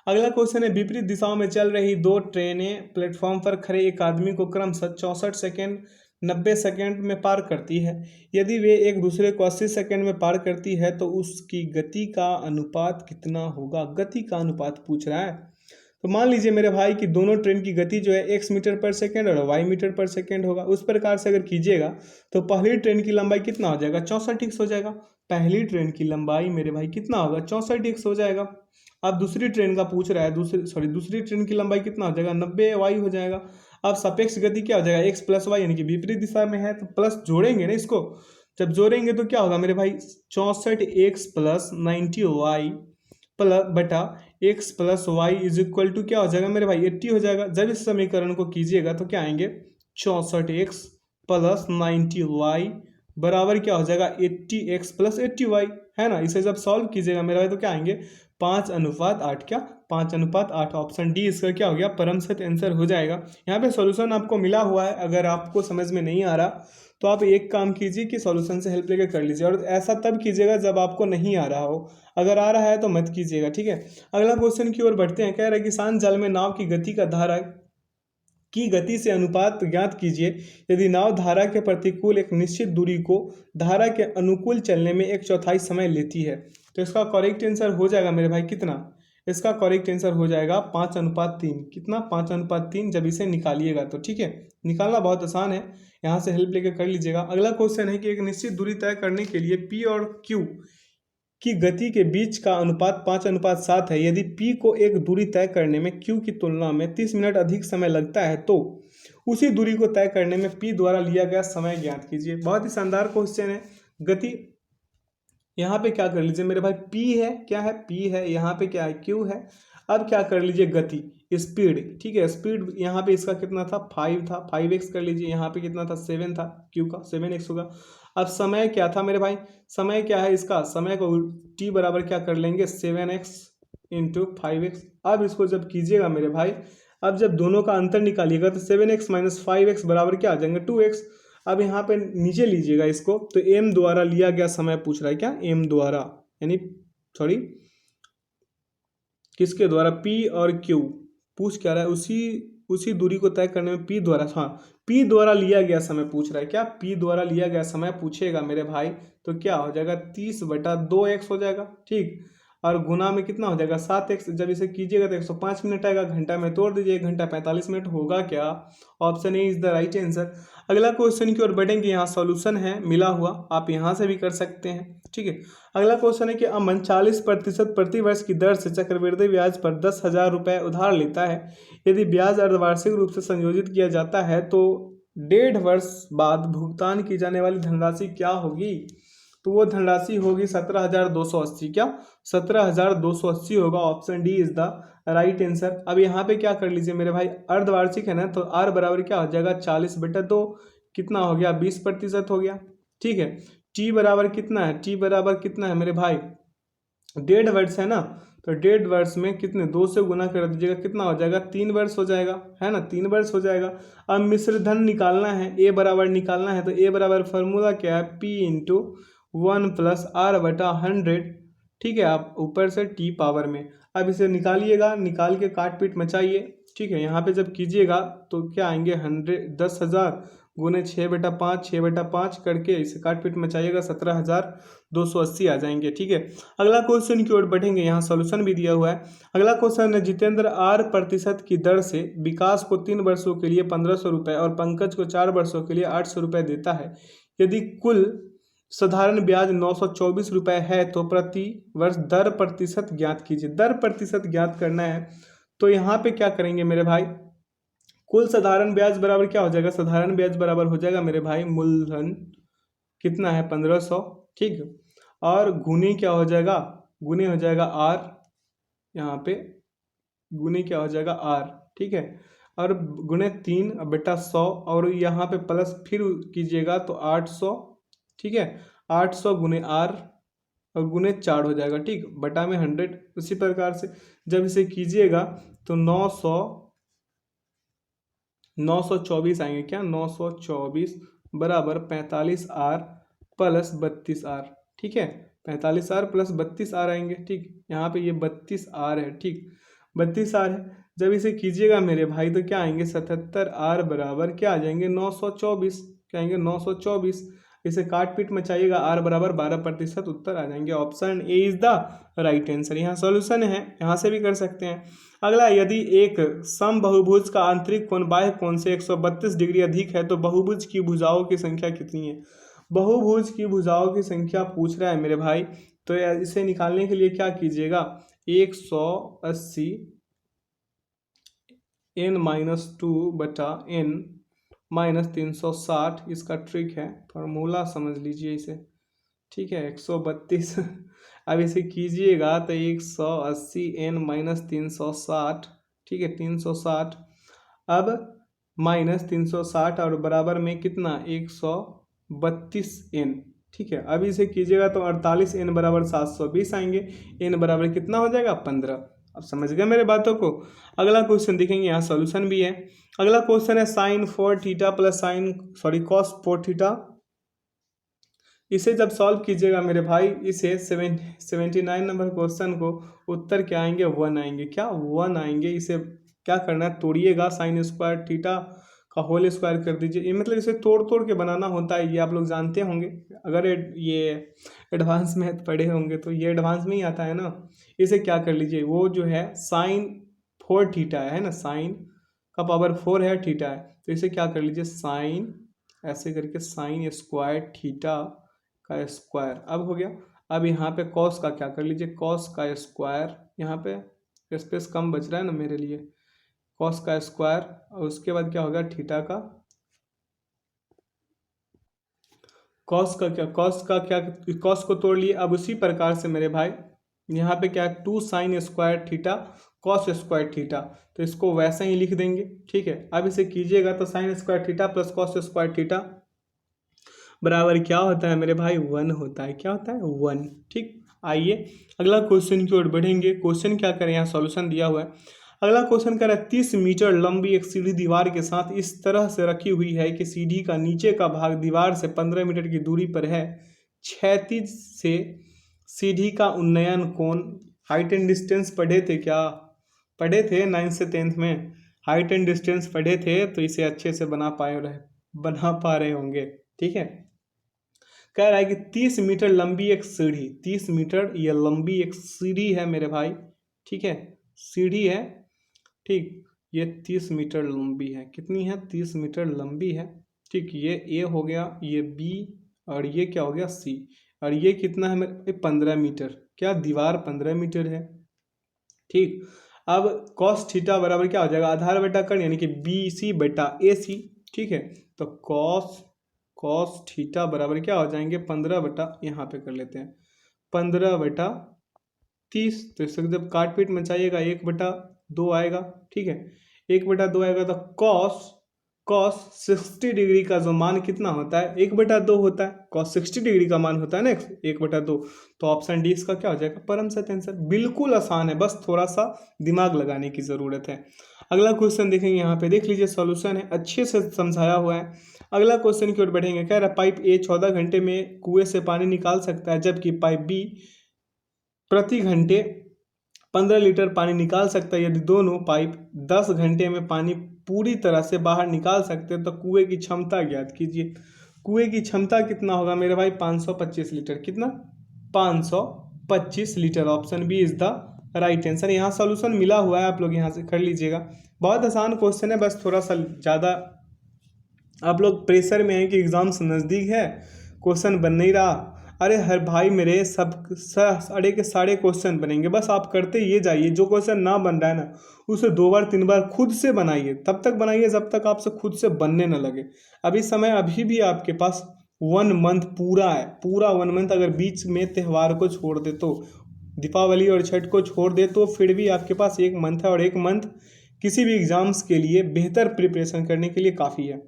Speaker 1: अगला क्वेश्चन है, विपरीत दिशाओं में चल रही दो ट्रेनें प्लेटफॉर्म पर खड़े एक आदमी को क्रमशः 64 सेकेंड 90 सेकेंड में पार करती है। यदि वे एक दूसरे को 80 सेकेंड में पार करती है तो उसकी गति का अनुपात कितना होगा? गति का अनुपात पूछ रहा है। तो मान लीजिए मेरे भाई कि दोनों ट्रेन की गति जो है x मीटर पर सेकेंड और y मीटर पर सेकेंड होगा। उस प्रकार से अगर कीजिएगा तो पहली ट्रेन की लंबाई कितना हो जाएगा? 64x हो जाएगा। पहली ट्रेन की लंबाई मेरे भाई कितना होगा? 64x हो जाएगा। अब दूसरी ट्रेन का पूछ रहा है, दूसरी ट्रेन की लंबाई कितना हो जाएगा? 90y हो जाएगा। अब सापेक्ष गति क्या हो जाएगा? x + y, यानी कि विपरीत दिशा में है तो प्लस जोड़ेंगे ना इसको। जब जोड़ेंगे तो क्या होगा मेरे भाई? 64x + 90y प्लस बटा x plus y is equal to क्या हो जाएगा मेरे भाई 80 हो जाएगा। जब इस समीकरण को कीजिएगा तो क्या आएंगे 64x प्लस 90y बराबर क्या हो जाएगा 80x प्लस 80y, है ना। इसे जब सॉल्व कीजिएगा मेरे भाई तो क्या आएंगे 5:8, क्या 5:8। ऑप्शन डी इसका क्या हो गया परम सत्य आंसर हो जाएगा। यहाँ पे सॉल्यूशन आपको मिला हुआ है, अगर आपको समझ में नहीं आ रहा तो आप एक काम कीजिए कि सॉल्यूशन से हेल्प लेकर कर लीजिए, और ऐसा तब कीजिएगा जब आपको नहीं आ रहा हो, अगर आ रहा है तो मत कीजिएगा, ठीक है। अगला क्वेश्चन की ओर बढ़ते हैं। कह रहा है किसान जाल में नाव की गति का धारा की गति से अनुपात ज्ञात कीजिए यदि नाव धारा के प्रतिकूल एक निश्चित दूरी को धारा के अनुकूल चलने में 1/4 समय लेती है। तो इसका करेक्ट आंसर हो जाएगा मेरे भाई कितना, इसका करेक्ट आंसर हो जाएगा 5:3। कितना 5:3 जब इसे निकालिएगा तो, ठीक है। निकालना बहुत आसान है, यहाँ से हेल्प लेकर कर लीजिएगा। अगला क्वेश्चन है कि एक निश्चित दूरी तय करने के लिए पी और क्यू की गति के बीच का अनुपात 5:7 है। यदि P को एक दूरी तय करने में Q की तुलना में 30 मिनट अधिक समय लगता है तो उसी दूरी को तय करने में P द्वारा लिया गया समय ज्ञात कीजिए। बहुत ही शानदार क्वेश्चन है। गति यहाँ पे क्या कर लीजिए मेरे भाई P है, क्या है P है, यहाँ पे क्या है Q है। अब क्या कर लीजिए गति स्पीड, ठीक है। स्पीड यहाँ पे इसका कितना था 5 था, 5x कर लीजिए। यहाँ पे कितना था 7 था, Q का 7x होगा। अब समय क्या था मेरे भाई, समय क्या है इसका, समय को t बराबर क्या कर लेंगे 7x इंटू 5x। अब इसको जब कीजिएगा मेरे भाई, अब जब दोनों का अंतर निकालिएगा तो 7x माइनस 5x बराबर क्या आ जाएंगे 2x। अब यहाँ पे नीचे लीजिएगा इसको, तो m द्वारा लिया गया समय पूछ रहा है, क्या m द्वारा, यानी सॉरी किसके द्वारा P और Q पूछ क्या रहा है, उसी दूरी को तय करने में P द्वारा, हाँ P द्वारा लिया गया समय पूछ रहा है, क्या P द्वारा लिया गया समय पूछेगा मेरे भाई तो क्या हो जाएगा 30/2x हो जाएगा, ठीक। और गुना में कितना हो जाएगा 7x। जब इसे कीजिएगा तो 105 मिनट आएगा। घंटा में तोड़ दीजिए, 1 घंटा 45 मिनट होगा क्या, option A is the right answer. अगला क्वेश्चन की ओर बढ़ेंगे, यहाँ सॉल्यूशन है मिला हुआ, आप यहाँ से भी कर सकते हैं, ठीक है। अगला क्वेश्चन है कि अमन 40% प्रतिवर्ष की दर से चक्रवृद्धि ब्याज पर 10,000 रुपये उधार लेता है। यदि ब्याज अर्धवार्षिक रूप से संयोजित किया जाता है तो 1.5 वर्ष बाद भुगतान की जाने वाली धनराशि क्या होगी, तो वो धनराशि होगी 17,280, क्या 17,280 होगा। Option D is the right answer. अब यहाँ पे क्या कर लीजिए मेरे भाई, अर्धवार्षिक है ना, तो आर बराबर क्या हो जाएगा 40/2, कितना हो गया 20% हो गया, ठीक है। टी बराबर कितना है, टी बराबर कितना है मेरे भाई 1.5 वर्ष है ना, तो 1.5 वर्ष में कितने 2 से गुना कर दीजिएगा, कितना हो जाएगा 3 वर्ष हो जाएगा, है ना, 3 वर्ष हो जाएगा। अब मिश्र धन निकालना है, ए बराबर निकालना है, तो ए बराबर फॉर्मूला क्या है P इंटू 1 प्लस R/100, ठीक है। आप ऊपर से टी पावर में, अब इसे निकालिएगा, निकाल के काट पीट मचाइए, ठीक है। यहाँ पे जब कीजिएगा तो क्या आएंगे 10,000 गुने 6/5, 6/5 करके इसे काट पीट मचाइएगा 17,280 आ जाएंगे, ठीक है। अगला क्वेश्चन की ओर बढ़ेंगे, यहाँ सॉल्यूशन भी दिया हुआ है। अगला क्वेश्चन है जितेंद्र 8% की दर से विकास को 3 वर्षों के लिए 1,500 रुपये और पंकज को 4 वर्षों के लिए 800 रुपये देता है। यदि कुल साधारण ब्याज 924 रुपये है तो प्रति वर्ष दर प्रतिशत ज्ञात कीजिए। दर प्रतिशत ज्ञात करना है तो यहाँ पे क्या करेंगे मेरे भाई, कुल साधारण ब्याज बराबर क्या हो जाएगा, साधारण ब्याज बराबर हो जाएगा मेरे भाई मूलधन कितना है 1,500, ठीक। और गुने क्या हो जाएगा, गुने हो जाएगा आर, यहाँ पे गुने क्या हो जाएगा आर, ठीक है। और गुने 3/100 और यहाँ पे प्लस फिर कीजिएगा तो 800, ठीक है। 800 गुने आर और गुने 4 हो जाएगा, ठीक, बटा में 100। उसी प्रकार से जब इसे कीजिएगा तो 924 आएंगे, क्या 924 बराबर 45R प्लस 32R, ठीक है। 45R प्लस 32R आएंगे, ठीक। यहाँ पे ये 32R है, ठीक 32R है। जब इसे कीजिएगा मेरे भाई तो क्या आएंगे 77R बराबर क्या आ जाएंगे 924, क्या आएंगे 924। इसे काट पीट मचाइएगा, आर बराबर 12%, उत्तर आ जाएंगे। Option A is the right answer. यहाँ सॉल्यूशन है, यहाँ से भी कर सकते हैं। अगला, यदि एक समबहुभुज का आंतरिक कोण बाह्य कोण से 132 डिग्री अधिक है तो बहुभुज की भुजाओं की संख्या कितनी है। बहुभुज की भुजाओं की संख्या पूछ रहा है मेरे भाई, तो इसे निकालने के लिए क्या कीजिएगा 180 n-2/n -360, इसका ट्रिक है, फॉर्मूला समझ लीजिए इसे, ठीक है। 132 अब इसे कीजिएगा तो 180n-360, ठीक है 360, अब -360 और बराबर में कितना 132n, ठीक है। अब इसे कीजिएगा तो 48n बराबर 720 आएंगे, n बराबर कितना हो जाएगा 15। अब समझ गए मेरे बातों को। अगला क्वेश्चन देखेंगे, यहाँ सॉल्यूशन भी है। अगला क्वेश्चन है sin 4θ प्लस cos 4θ। इसे जब सॉल्व कीजिएगा मेरे भाई, इसे 79 नंबर क्वेश्चन को उत्तर क्या आएंगे 1 आएंगे, क्या 1 आएंगे। इसे क्या करना है, तोड़िएगा, साइन स्क्वायर थीटा का होल स्क्वायर कर दीजिए। ये मतलब इसे तोड़ तोड़ के बनाना होता है, ये आप लोग जानते होंगे, अगर ये एडवांस मैथ पढ़े होंगे तो ये एडवांस में ही आता है ना। इसे क्या कर लीजिए, वो जो है साइन 4θ है ना, साइन का पावर 4 है, थीटा है, तो इसे क्या कर लीजिए साइन, ऐसे करके साइन स्क्वायर थीटा का स्क्वायर। अब हो गया। अब यहाँ पे कॉस का क्या कर लीजिए, कॉस का स्क्वायर, यहाँ पे स्पेस कम बच रहा है ना मेरे लिए, कॉस का स्क्वायर, और उसके बाद क्या होगा थीटा का, कॉस को तोड़ लिए। अब उसी प्रकार से मेरे भाई यहाँ पे क्या है 2 sine square theta cos square theta, तो इसको वैसे ही लिख देंगे, ठीक है। अब इसे कीजिएगा तो sine square theta plus cos square theta बराबर क्या होता है मेरे भाई 1 होता है, क्या होता है 1, ठीक। आइए अगला क्वेश्चन की ओर बढ़ेंगे। क्वेश्चन क्या करें, यहाँ सॉल्यूशन दिया हुआ है। अगला क्वेश्चन कह रहा है 30 मीटर लंबी एक सीढ़ी दीवार के साथ इस तरह से रखी हुई है कि सीढ़ी का नीचे का भाग दीवार से 15 मीटर की दूरी पर है। क्षैतिज से सीढ़ी का उन्नयन कोण, हाइट एंड डिस्टेंस पढ़े थे क्या, पढ़े थे 9th से 10th में, हाइट एंड डिस्टेंस पढ़े थे, तो इसे अच्छे से बना पा रहे होंगे, ठीक है। कह रहा है कि 30 मीटर लंबी एक सीढ़ी, 30 मीटर ये लंबी एक सीढ़ी है मेरे भाई, ठीक है, सीढ़ी है, ठीक। ये 30 मीटर लंबी है, कितनी है 30 मीटर लंबी है, ठीक। ये ए हो गया, ये बी, और ये क्या हो गया सी, और ये कितना है मेरे 15 मीटर, क्या दीवार 15 मीटर है, ठीक। अब कॉस थीटा बराबर क्या हो जाएगा, आधार बटा कर्ण यानी कि बी सी बटा ए सी, ठीक है। तो कॉस थीटा बराबर क्या हो जाएंगे 15 बटा, यहाँ पे कर लेते हैं 15 बटा 30, तो इसको जब काट पीट मचाइएगा 1/2 आएगा, ठीक है, 1/2 आएगा। तो कॉस 60 डिग्री का जो मान कितना होता है 1/2 होता है, कॉस 60 डिग्री का मान होता है ना 1/2, तो ऑप्शन डी इसका क्या हो जाएगा परम सत्य आंसर। बिल्कुल आसान है, बस थोड़ा सा दिमाग लगाने की ज़रूरत है। अगला क्वेश्चन देखेंगे, यहाँ पे देख लीजिए सॉल्यूशन है, अच्छे से समझाया हुआ है। अगला क्वेश्चन की ओर बढ़ेंगे। कह रहा है पाइप ए 14 घंटे में कुएं से पानी निकाल सकता है, जबकि पाइप बी प्रति घंटे 15 लीटर पानी निकाल सकता है। यदि दोनों पाइप 10 घंटे में पानी पूरी तरह से बाहर निकाल सकते हैं तो कुएं की क्षमता ज्ञात कीजिए। कुएं की क्षमता कितना होगा मेरे भाई 525 लीटर, कितना 525 litre. Option B is the right answer. यहाँ सॉल्यूशन मिला हुआ है, आप लोग यहाँ से कर लीजिएगा। बहुत आसान क्वेश्चन है, बस थोड़ा सा ज़्यादा आप लोग प्रेशर में हैं कि एग्जाम से नज़दीक है, क्वेश्चन बन नहीं रहा। अरे हर भाई मेरे सब साढ़े के साढ़े क्वेश्चन बनेंगे, बस आप करते ये जाइए। जो क्वेश्चन ना बन रहा है ना उसे 2 बार 3 बार खुद से बनाइए, तब तक बनाइए जब तक आपसे खुद से बनने न लगे। अभी समय अभी भी आपके पास 1 मंथ पूरा है, पूरा 1 मंथ। अगर बीच में त्यौहार को छोड़ दे तो, दीपावली और छठ को छोड़ दे तो फिर भी आपके पास 1 मंथ है, और 1 मंथ किसी भी एग्जाम्स के लिए बेहतर प्रिपरेशन करने के लिए काफ़ी है।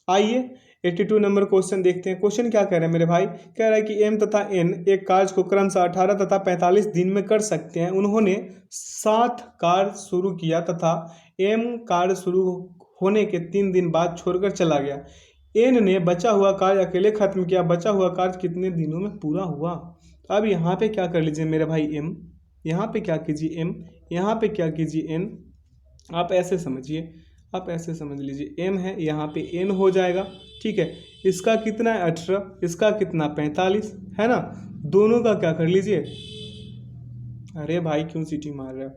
Speaker 1: आइए 82 नंबर क्वेश्चन देखते हैं। क्वेश्चन क्या कह रहे हैं मेरे भाई, कह रहा है कि एम तथा एन एक कार्य को क्रमशः 18 तथा 45 दिन में कर सकते हैं। उन्होंने 7 कार्य शुरू किया तथा एम कार्य शुरू होने के 3 दिन बाद छोड़कर चला गया। एन ने बचा हुआ कार्य अकेले खत्म किया, बचा हुआ कार्य कितने दिनों में पूरा हुआ। अब यहाँ पे क्या कर लीजिए मेरे भाई एम, यहाँ पे क्या कीजिए एम, यहाँ पे क्या कीजिए एन। आप ऐसे समझिए, आप ऐसे समझ लीजिए एम है, यहाँ पे एन हो जाएगा, ठीक है। इसका कितना है 18, इसका कितना 45 है ना। दोनों का क्या कर लीजिए, अरे भाई क्यों सीटी मार रहे हो।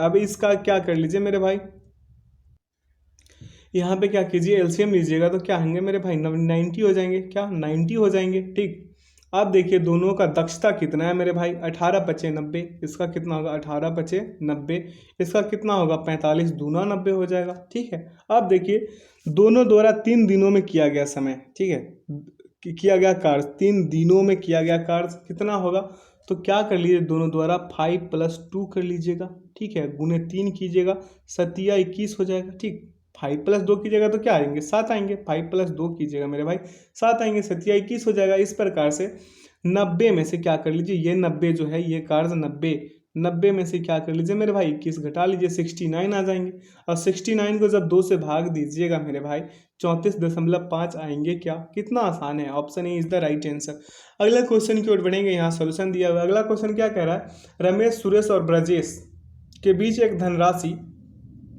Speaker 1: अब इसका क्या कर लीजिए मेरे भाई, यहाँ पे क्या कीजिए एलसीएम लीजिएगा तो क्या होंगे मेरे भाई 90 हो जाएंगे, क्या 90 हो जाएंगे, ठीक। अब देखिए दोनों का दक्षता कितना है मेरे भाई 18 × 90, इसका कितना होगा 18 × 90, इसका कितना होगा 45 दूना 90 हो जाएगा, ठीक है। अब देखिए दोनों द्वारा 3 दिनों में किया गया समय, ठीक है, किया गया कार्य 3 दिनों में किया गया कार्य कितना होगा तो क्या कर लीजिए, दोनों द्वारा 5 + 2 कर लीजिएगा, ठीक है, गुने 3 कीजिएगा, 7 × 21 हो जाएगा, ठीक। 5 + 2 कीजिएगा तो क्या आएंगे, 7 आएंगे। 5 + 2 कीजिएगा मेरे भाई, 7 आएंगे, 7 × 21 हो जाएगा। इस प्रकार से 90 में से क्या कर लीजिए, ये 90 जो है, ये कार्य 90 में से क्या कर लीजिए मेरे भाई, 21 घटा लीजिए, 69 आ जाएंगे। और 69 को जब 2 से भाग दीजिएगा मेरे भाई, 34.5 आएंगे। क्या, कितना आसान है, option A is the right answer. अगले क्वेश्चन की ओर बढ़ेंगे, यहाँ सोल्यूशन दिया हुआ है। अगला क्वेश्चन क्या कह रहा है, रमेश, सुरेश और ब्रजेश के बीच एक धनराशि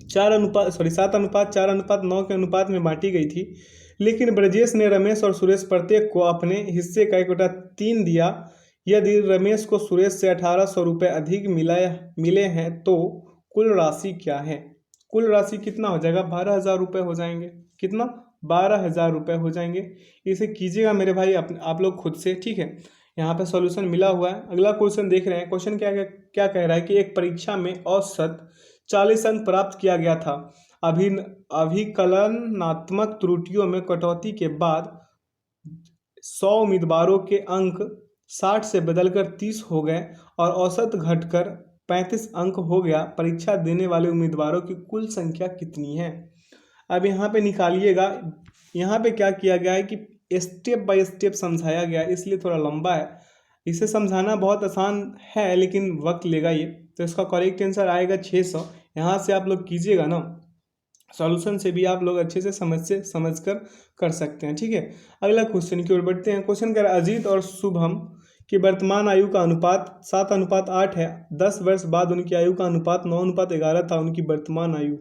Speaker 1: 7:4:9 के अनुपात में बांटी गई थी, लेकिन ब्रजेश ने रमेश और सुरेश प्रत्येक को अपने हिस्से का 1/3 दिया। यदि रमेश को सुरेश से 1800 रुपये अधिक मिले हैं तो कुल राशि क्या है। कुल राशि कितना हो जाएगा, 12,000 रुपये हो जाएंगे। कितना, 12,000 रुपये हो जाएंगे। इसे कीजिएगा मेरे भाई आप लोग खुद से, ठीक है। यहाँ पे सॉल्यूशन मिला हुआ है। अगला क्वेश्चन देख रहे हैं। क्वेश्चन क्या कह रहा है कि एक परीक्षा में औसत 40 अंक प्राप्त किया गया था। अभिकलनात्मक त्रुटियों में कटौती के बाद 100 उम्मीदवारों के अंक 60 से बदलकर 30 हो गए और औसत घटकर 35 अंक हो गया। परीक्षा देने वाले उम्मीदवारों की कुल संख्या कितनी है। अब यहाँ पे निकालिएगा। यहाँ पे क्या किया गया है कि स्टेप बाय स्टेप समझाया गया है, इसलिए थोड़ा लंबा है। इसे समझाना बहुत आसान है लेकिन वक्त लेगा ये। तो इसका करेक्ट आंसर आएगा 600। यहाँ से आप लोग कीजिएगा ना, सॉल्यूशन से भी आप लोग अच्छे से समझ कर सकते हैं, ठीक है। अगला क्वेश्चन की ओर बढ़ते हैं। क्वेश्चन कह रहा है, अजीत और शुभम की वर्तमान आयु का अनुपात 7:8 है। 10 वर्ष बाद उनकी आयु का अनुपात 9:11 था। उनकी वर्तमान आयु,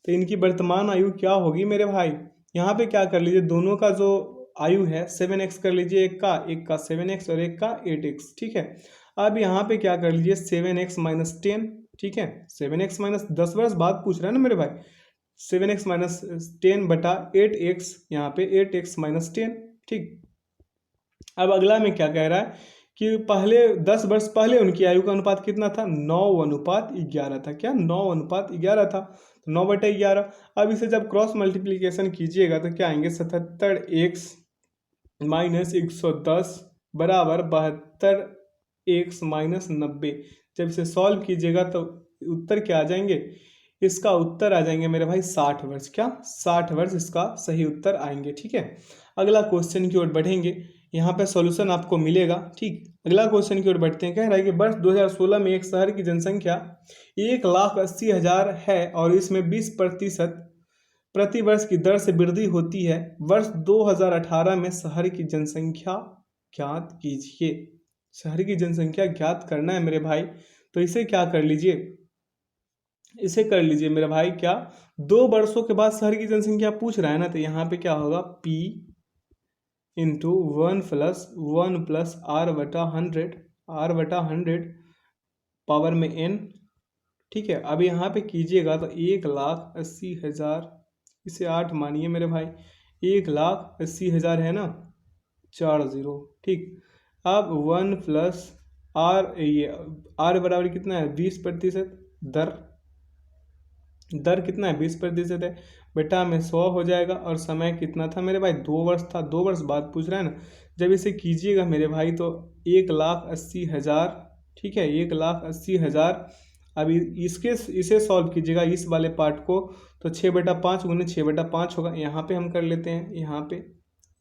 Speaker 1: तो इनकी वर्तमान आयु क्या होगी मेरे भाई। यहाँ पे क्या कर लीजिए, दोनों का जो आयु है 7x कर लीजिए, एक का 7x और एक का 8x, ठीक है। अब यहाँ पे क्या कर लीजिए, 7x - 10, ठीक है। 7x - 10 वर्ष बाद पूछ रहा है ना मेरे भाई। 7x - 10 बटा 8x, यहाँ पे 8x - 10, ठीक। अब अगला में क्या कह रहा है कि पहले 10 वर्ष पहले उनकी आयु का अनुपात कितना था, 9:11 था। क्या, 9:11 था, तो 9/11। अब इसे जब क्रॉस मल्टीप्लीकेशन कीजिएगा तो क्या आएंगे, 77x - 110 बराबर 72x - 90। जब इसे सॉल्व कीजिएगा तो उत्तर क्या आ जाएंगे, इसका उत्तर आ जाएंगे मेरे भाई 60 वर्ष। क्या, 60 वर्ष इसका सही उत्तर आएंगे, ठीक है। अगला क्वेश्चन की ओर बढ़ेंगे। यहाँ पे सॉल्यूशन आपको मिलेगा, ठीक। अगला क्वेश्चन की ओर बढ़ते हैं। कह रहा है कि वर्ष 2016 में एक शहर की जनसंख्या 1,80,000 है और इसमें 20% प्रति वर्ष की दर से वृद्धि होती है। वर्ष 2018 में शहर की जनसंख्या ज्ञात कीजिए। शहर की जनसंख्या ज्ञात करना है मेरे भाई, तो इसे क्या कर लीजिए, इसे कर लीजिए मेरे भाई। क्या, 2 वर्षों के बाद शहर की जनसंख्या पूछ रहा है ना, तो यहाँ पे क्या होगा, P × 1 + 1 + R/100 पावर में n, ठीक है। अब यहाँ पे कीजिएगा तो 1,80,000, इसे 8 मानिए मेरे भाई, 1,80,000 है ना, 4 0, ठीक। अब 1 + R, ये R बराबर कितना है, 20%। दर कितना है, 20% है। बेटा में 100 हो जाएगा और समय कितना था मेरे भाई, 2 वर्ष था। 2 वर्ष बाद पूछ रहा है ना। जब इसे कीजिएगा मेरे भाई तो 1,80,000, ठीक है, 1,80,000। अब इसे सॉल्व कीजिएगा, इस वाले पार्ट को, तो 6/5 गुने 6/5 होगा। यहाँ पे हम कर लेते हैं, यहाँ पे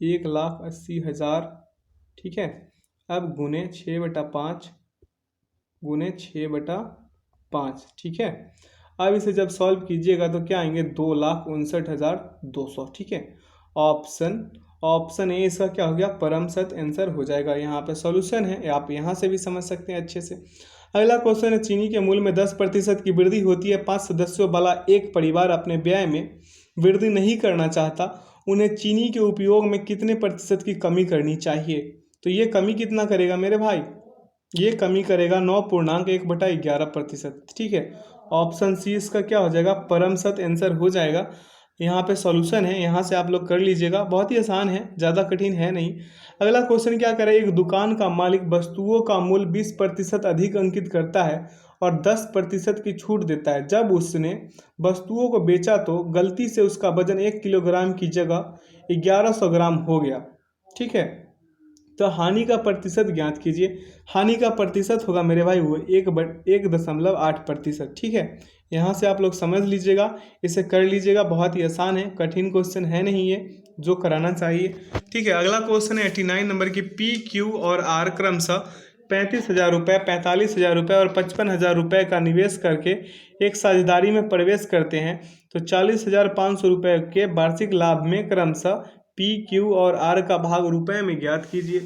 Speaker 1: 1,80,000, ठीक है। अब गुने 6/5 गुने 6/5, ठीक है। अब इसे जब सॉल्व कीजिएगा तो क्या आएंगे, 2,59,200, ठीक है। ऑप्शन ए इसका क्या हो गया, परम सत्य आंसर हो जाएगा। यहाँ पे सॉल्यूशन है, आप यहाँ से भी समझ सकते हैं अच्छे से। अगला क्वेश्चन है, चीनी के मूल्य में 10% की वृद्धि होती है। 5 सदस्यों वाला एक परिवार अपने व्यय में वृद्धि नहीं करना चाहता। उन्हें चीनी के उपयोग में कितने प्रतिशत की कमी करनी चाहिए। तो ये कमी कितना करेगा मेरे भाई, ये कमी करेगा 9.1/11%, ठीक है। ऑप्शन सी इसका क्या हो जाएगा, परम सत्य आंसर हो जाएगा। यहाँ पे सॉल्यूशन है, यहाँ से आप लोग कर लीजिएगा, बहुत ही आसान है, ज़्यादा कठिन है नहीं। अगला क्वेश्चन क्या करे, एक दुकान का मालिक वस्तुओं का मूल्य 20% अधिक अंकित करता है और 10% की छूट देता है। जब उसने वस्तुओं को बेचा तो गलती से उसका वजन 1 किलोग्राम की जगह 1100 ग्राम हो गया, ठीक है। तो हानि का प्रतिशत ज्ञात कीजिए। हानि का प्रतिशत होगा मेरे भाई वो 1.8%। ठीक है, यहाँ से आप लोग समझ लीजिएगा, इसे कर लीजिएगा, बहुत ही आसान है, कठिन क्वेश्चन है नहीं ये, जो कराना चाहिए। ठीक है, अगला क्वेश्चन है 89 नंबर की। पी क्यू और आर क्रमशः 35,000 रुपये, 45,000 रुपये और 55,000 रुपये का निवेश करके एक साझेदारी में प्रवेश करते हैं, तो 40,500 रुपये के वार्षिक लाभ में क्रमशः पी क्यू और आर का भाग रुपए में ज्ञात कीजिए।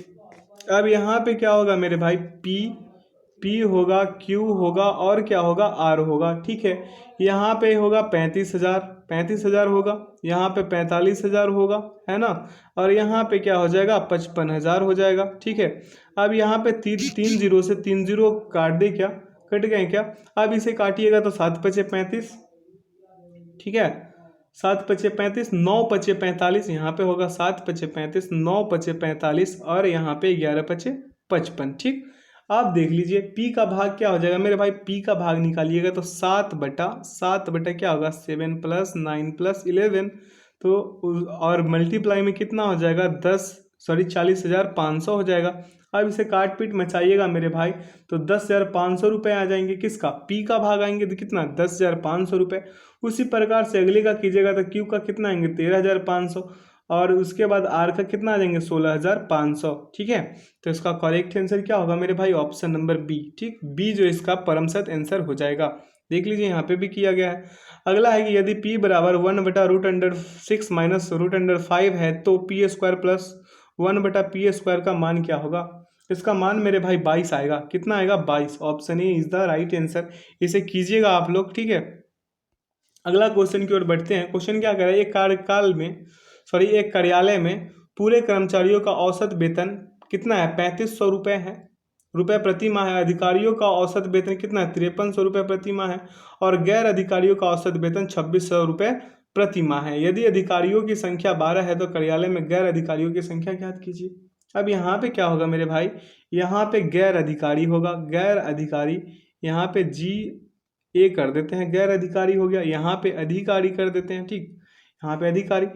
Speaker 1: अब यहाँ पे क्या होगा मेरे भाई, पी होगा, क्यू होगा और क्या होगा, आर होगा। ठीक है, यहाँ पे होगा 35,000 होगा, यहाँ पे 45,000 होगा, है ना, और यहाँ पे क्या हो जाएगा, 55,000 हो जाएगा। ठीक है, अब यहाँ पे तीन जीरो से 3 जीरो काट दे, क्या कट गए क्या, अब इसे काटिएगा तो 7 पचे 35। ठीक है, 7 पचे 35, 9 पचे 45, यहाँ पे होगा 7 पचे 35, 9 पचे 45 और यहाँ पे 11 पचे 55। ठीक, आप देख लीजिए पी का भाग क्या हो जाएगा मेरे भाई, पी का भाग निकालिएगा तो 7 बटा क्या होगा, 7 + 9 + 11, तो और मल्टीप्लाई में कितना हो जाएगा, 40,500 हो जाएगा। अब इसे काट पीट मचाइएगा मेरे भाई, तो 10,500 रुपये आ जाएंगे, किसका, पी का भाग आएंगे तो कितना, 10,500 रुपये। उसी प्रकार से अगले का कीजिएगा तो क्यू का कितना आएंगे, 13,500, और उसके बाद आर का कितना आ जाएंगे, 16,500। ठीक है, तो इसका करेक्ट आंसर क्या होगा मेरे भाई, ऑप्शन नंबर बी। ठीक, बी जो इसका परमसत आंसर हो जाएगा। देख लीजिए यहाँ पे भी किया गया है। अगला है कि यदि p बराबर 1/√6 - √5 है तो p² + 1/p² का मान क्या होगा। इसका मान मेरे भाई 22 आएगा। कितना आएगा, 22। Option A is the right answer. इसे कीजिएगा आप लोग। ठीक है, अगला क्वेश्चन की ओर बढ़ते हैं। क्वेश्चन क्या कह रहा है, एक कार्यालय में पूरे कर्मचारियों का औसत वेतन कितना है, 3500 रुपये है, रुपये प्रति माह है। अधिकारियों का औसत वेतन कितना है, 5300 रुपये प्रति माह है, और गैर अधिकारियों का औसत वेतन 2600 रुपये प्रति माह है। यदि अधिकारियों की संख्या 12 है तो कार्यालय में गैर अधिकारियों की संख्या ज्ञात कीजिए। अब यहाँ पे क्या होगा मेरे भाई, यहाँ पे गैर अधिकारी होगा, गैर अधिकारी, यहाँ पे जी ए कर देते हैं, गैर अधिकारी हो गया, यहाँ पे अधिकारी कर देते हैं। ठीक, यहाँ पे अधिकारी।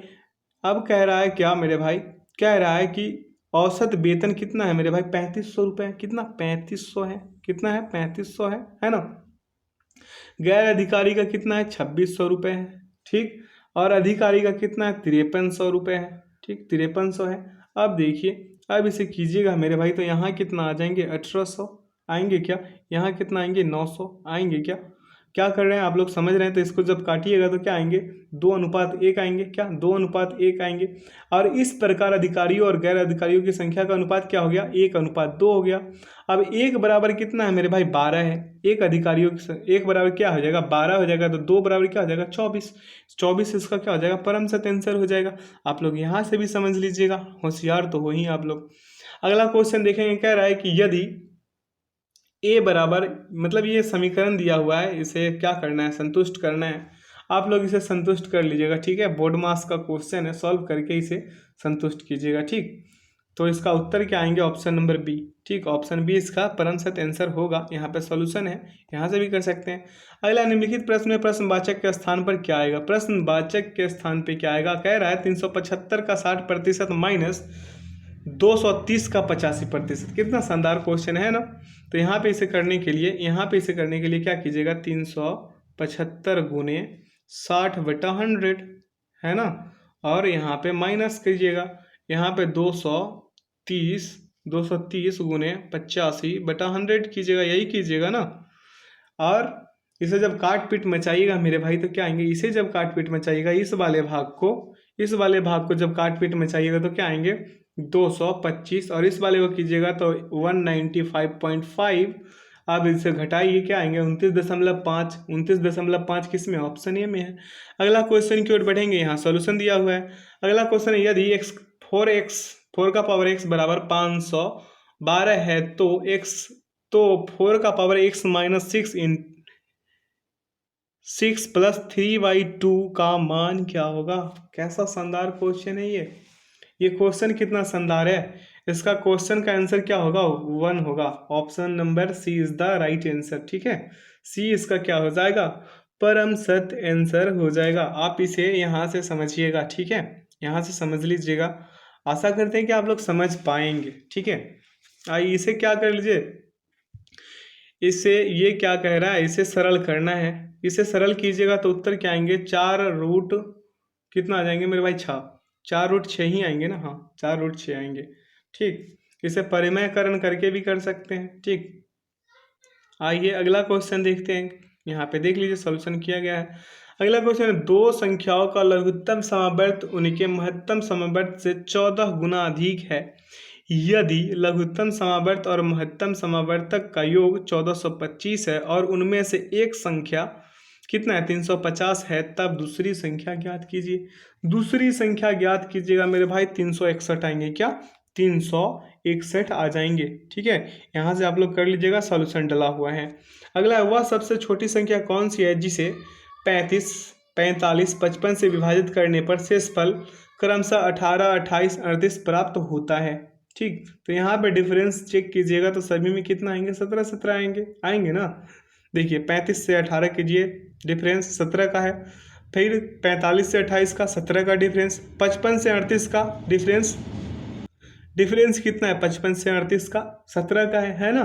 Speaker 1: अब कह रहा है क्या मेरे भाई, कह रहा है कि औसत वेतन कितना है मेरे भाई, 3500 रुपये। कितना, 3500 है, कितना है, 3500 है ना। गैर अधिकारी का कितना है, 2600 रुपये है। ठीक, और अधिकारी का कितना है, 5300 रुपये है। ठीक, 5300 है। अब देखिए, अब इसे कीजिएगा मेरे भाई, तो यहाँ कितना आ जाएंगे, 1800 आएंगे क्या, यहाँ कितना आएंगे, 900 आएंगे क्या कर रहे हैं आप लोग, समझ रहे हैं। तो इसको जब काटिएगा तो क्या आएंगे, 2:1 आएंगे, क्या 2:1 आएंगे। और इस प्रकार अधिकारियों और गैर अधिकारियों की संख्या का अनुपात क्या हो गया, 1:2 हो गया। अब 1 बराबर कितना है मेरे भाई, 12 है। एक अधिकारियों की 1 बराबर क्या हो जाएगा, 12 हो जाएगा, तो 2 बराबर क्या हो जाएगा, 24 इसका क्या हो जाएगा, परमसत आंसर हो जाएगा। आप लोग यहाँ से भी समझ लीजिएगा, होशियार तो हो ही आप लोग। अगला क्वेश्चन देखेंगे, कह रहा है कि यदि ए बराबर, मतलब ये समीकरण दिया हुआ है, इसे क्या करना है, संतुष्ट करना है। आप लोग इसे संतुष्ट कर लीजिएगा। ठीक है, बोर्ड मास का क्वेश्चन है, सॉल्व करके इसे संतुष्ट कीजिएगा। ठीक, तो इसका उत्तर क्या आएंगे, ऑप्शन नंबर बी। ठीक, ऑप्शन बी इसका परमसत आंसर होगा। यहाँ पे सॉल्यूशन है, यहाँ से भी कर सकते हैं। अगला, निम्नलिखित प्रश्न में प्रश्नवाचक के स्थान पर क्या आएगा। प्रश्नवाचक के स्थान पे क्या आएगा, कह रहा है 375 का 60% माइनस 230 का 85%। कितना शानदार क्वेश्चन है ना। तो यहाँ पे इसे करने के लिए क्या कीजिएगा, 375 गुने 60/100 है ना, और यहाँ पे माइनस कीजिएगा, यहाँ पे 230 गुने 85/100 कीजिएगा, यही कीजिएगा ना। और इसे जब काट पीट मचाइएगा मेरे भाई तो क्या आएंगे, इसे जब काट पीट मचाइएगा, इस वाले भाग को जब काट पीट मचाइएगा तो क्या आएंगे, 225, और इस वाले को कीजिएगा तो 195.5। अब इसे घटाइए, क्या आएंगे, 29.5 किस में, ऑप्शन ए में है। अगला क्वेश्चन की ओर बढ़ेंगे, यहाँ सॉल्यूशन दिया हुआ है। अगला क्वेश्चन है, यदि 4 का पावर x बराबर 512 है तो 4 का पावर x - 6 + 3/2 का मान क्या होगा। कैसा शानदार क्वेश्चन है ये क्वेश्चन कितना शानदार है। इसका क्वेश्चन का आंसर क्या होगा, 1 होगा। Option number C is the right answer. ठीक है, सी इसका क्या हो जाएगा, परम सत्य आंसर हो जाएगा। आप इसे यहाँ से समझिएगा। ठीक है, यहाँ से समझ लीजिएगा। आशा करते हैं कि आप लोग समझ पाएंगे। ठीक है, आइए इसे क्या कर लीजिए, इसे ये क्या कह रहा है, इसे सरल करना है। इसे सरल कीजिएगा तो उत्तर क्या आएंगे, 4 रूट कितना आ जाएंगे मेरे भाई, 6। 4 रूट 6 ही आएंगे ना, हाँ 4 रूट 6 आएंगे। ठीक, इसे परिमयकरण करके भी कर सकते हैं। ठीक, आइए अगला क्वेश्चन देखते हैं। यहाँ पे देख लीजिए सॉल्यूशन किया गया है। अगला क्वेश्चन है, दो संख्याओं का लघुत्तम समावर्त उनके महत्तम समावर्त से 14 गुना अधिक है यदि लघुत्तम समावर्त और महत्तम समावर्तक का योग 1425 है और उनमें से एक संख्या कितना है, 350 है, तब दूसरी संख्या ज्ञात कीजिए। दूसरी संख्या ज्ञात कीजिएगा मेरे भाई, 361 आएंगे। क्या, 361 आ जाएंगे। ठीक है, यहाँ से आप लोग कर लीजिएगा, सॉल्यूशन डला हुआ है। अगला है, वह सबसे छोटी संख्या कौन सी है जिसे 35, 45, 55 से विभाजित करने पर शेषफल क्रमशः 18, 28, 38 प्राप्त होता है। ठीक, तो यहाँ पे डिफरेंस चेक कीजिएगा तो सभी में कितना आएंगे, 17 17 आएंगे ना। देखिए 35 से 18 कीजिए, डिफरेंस 17 का है। फिर 45 से 28 का 17 का डिफरेंस, 55 से 38 का डिफरेंस कितना है, 55 से 38 का 17 का है ना।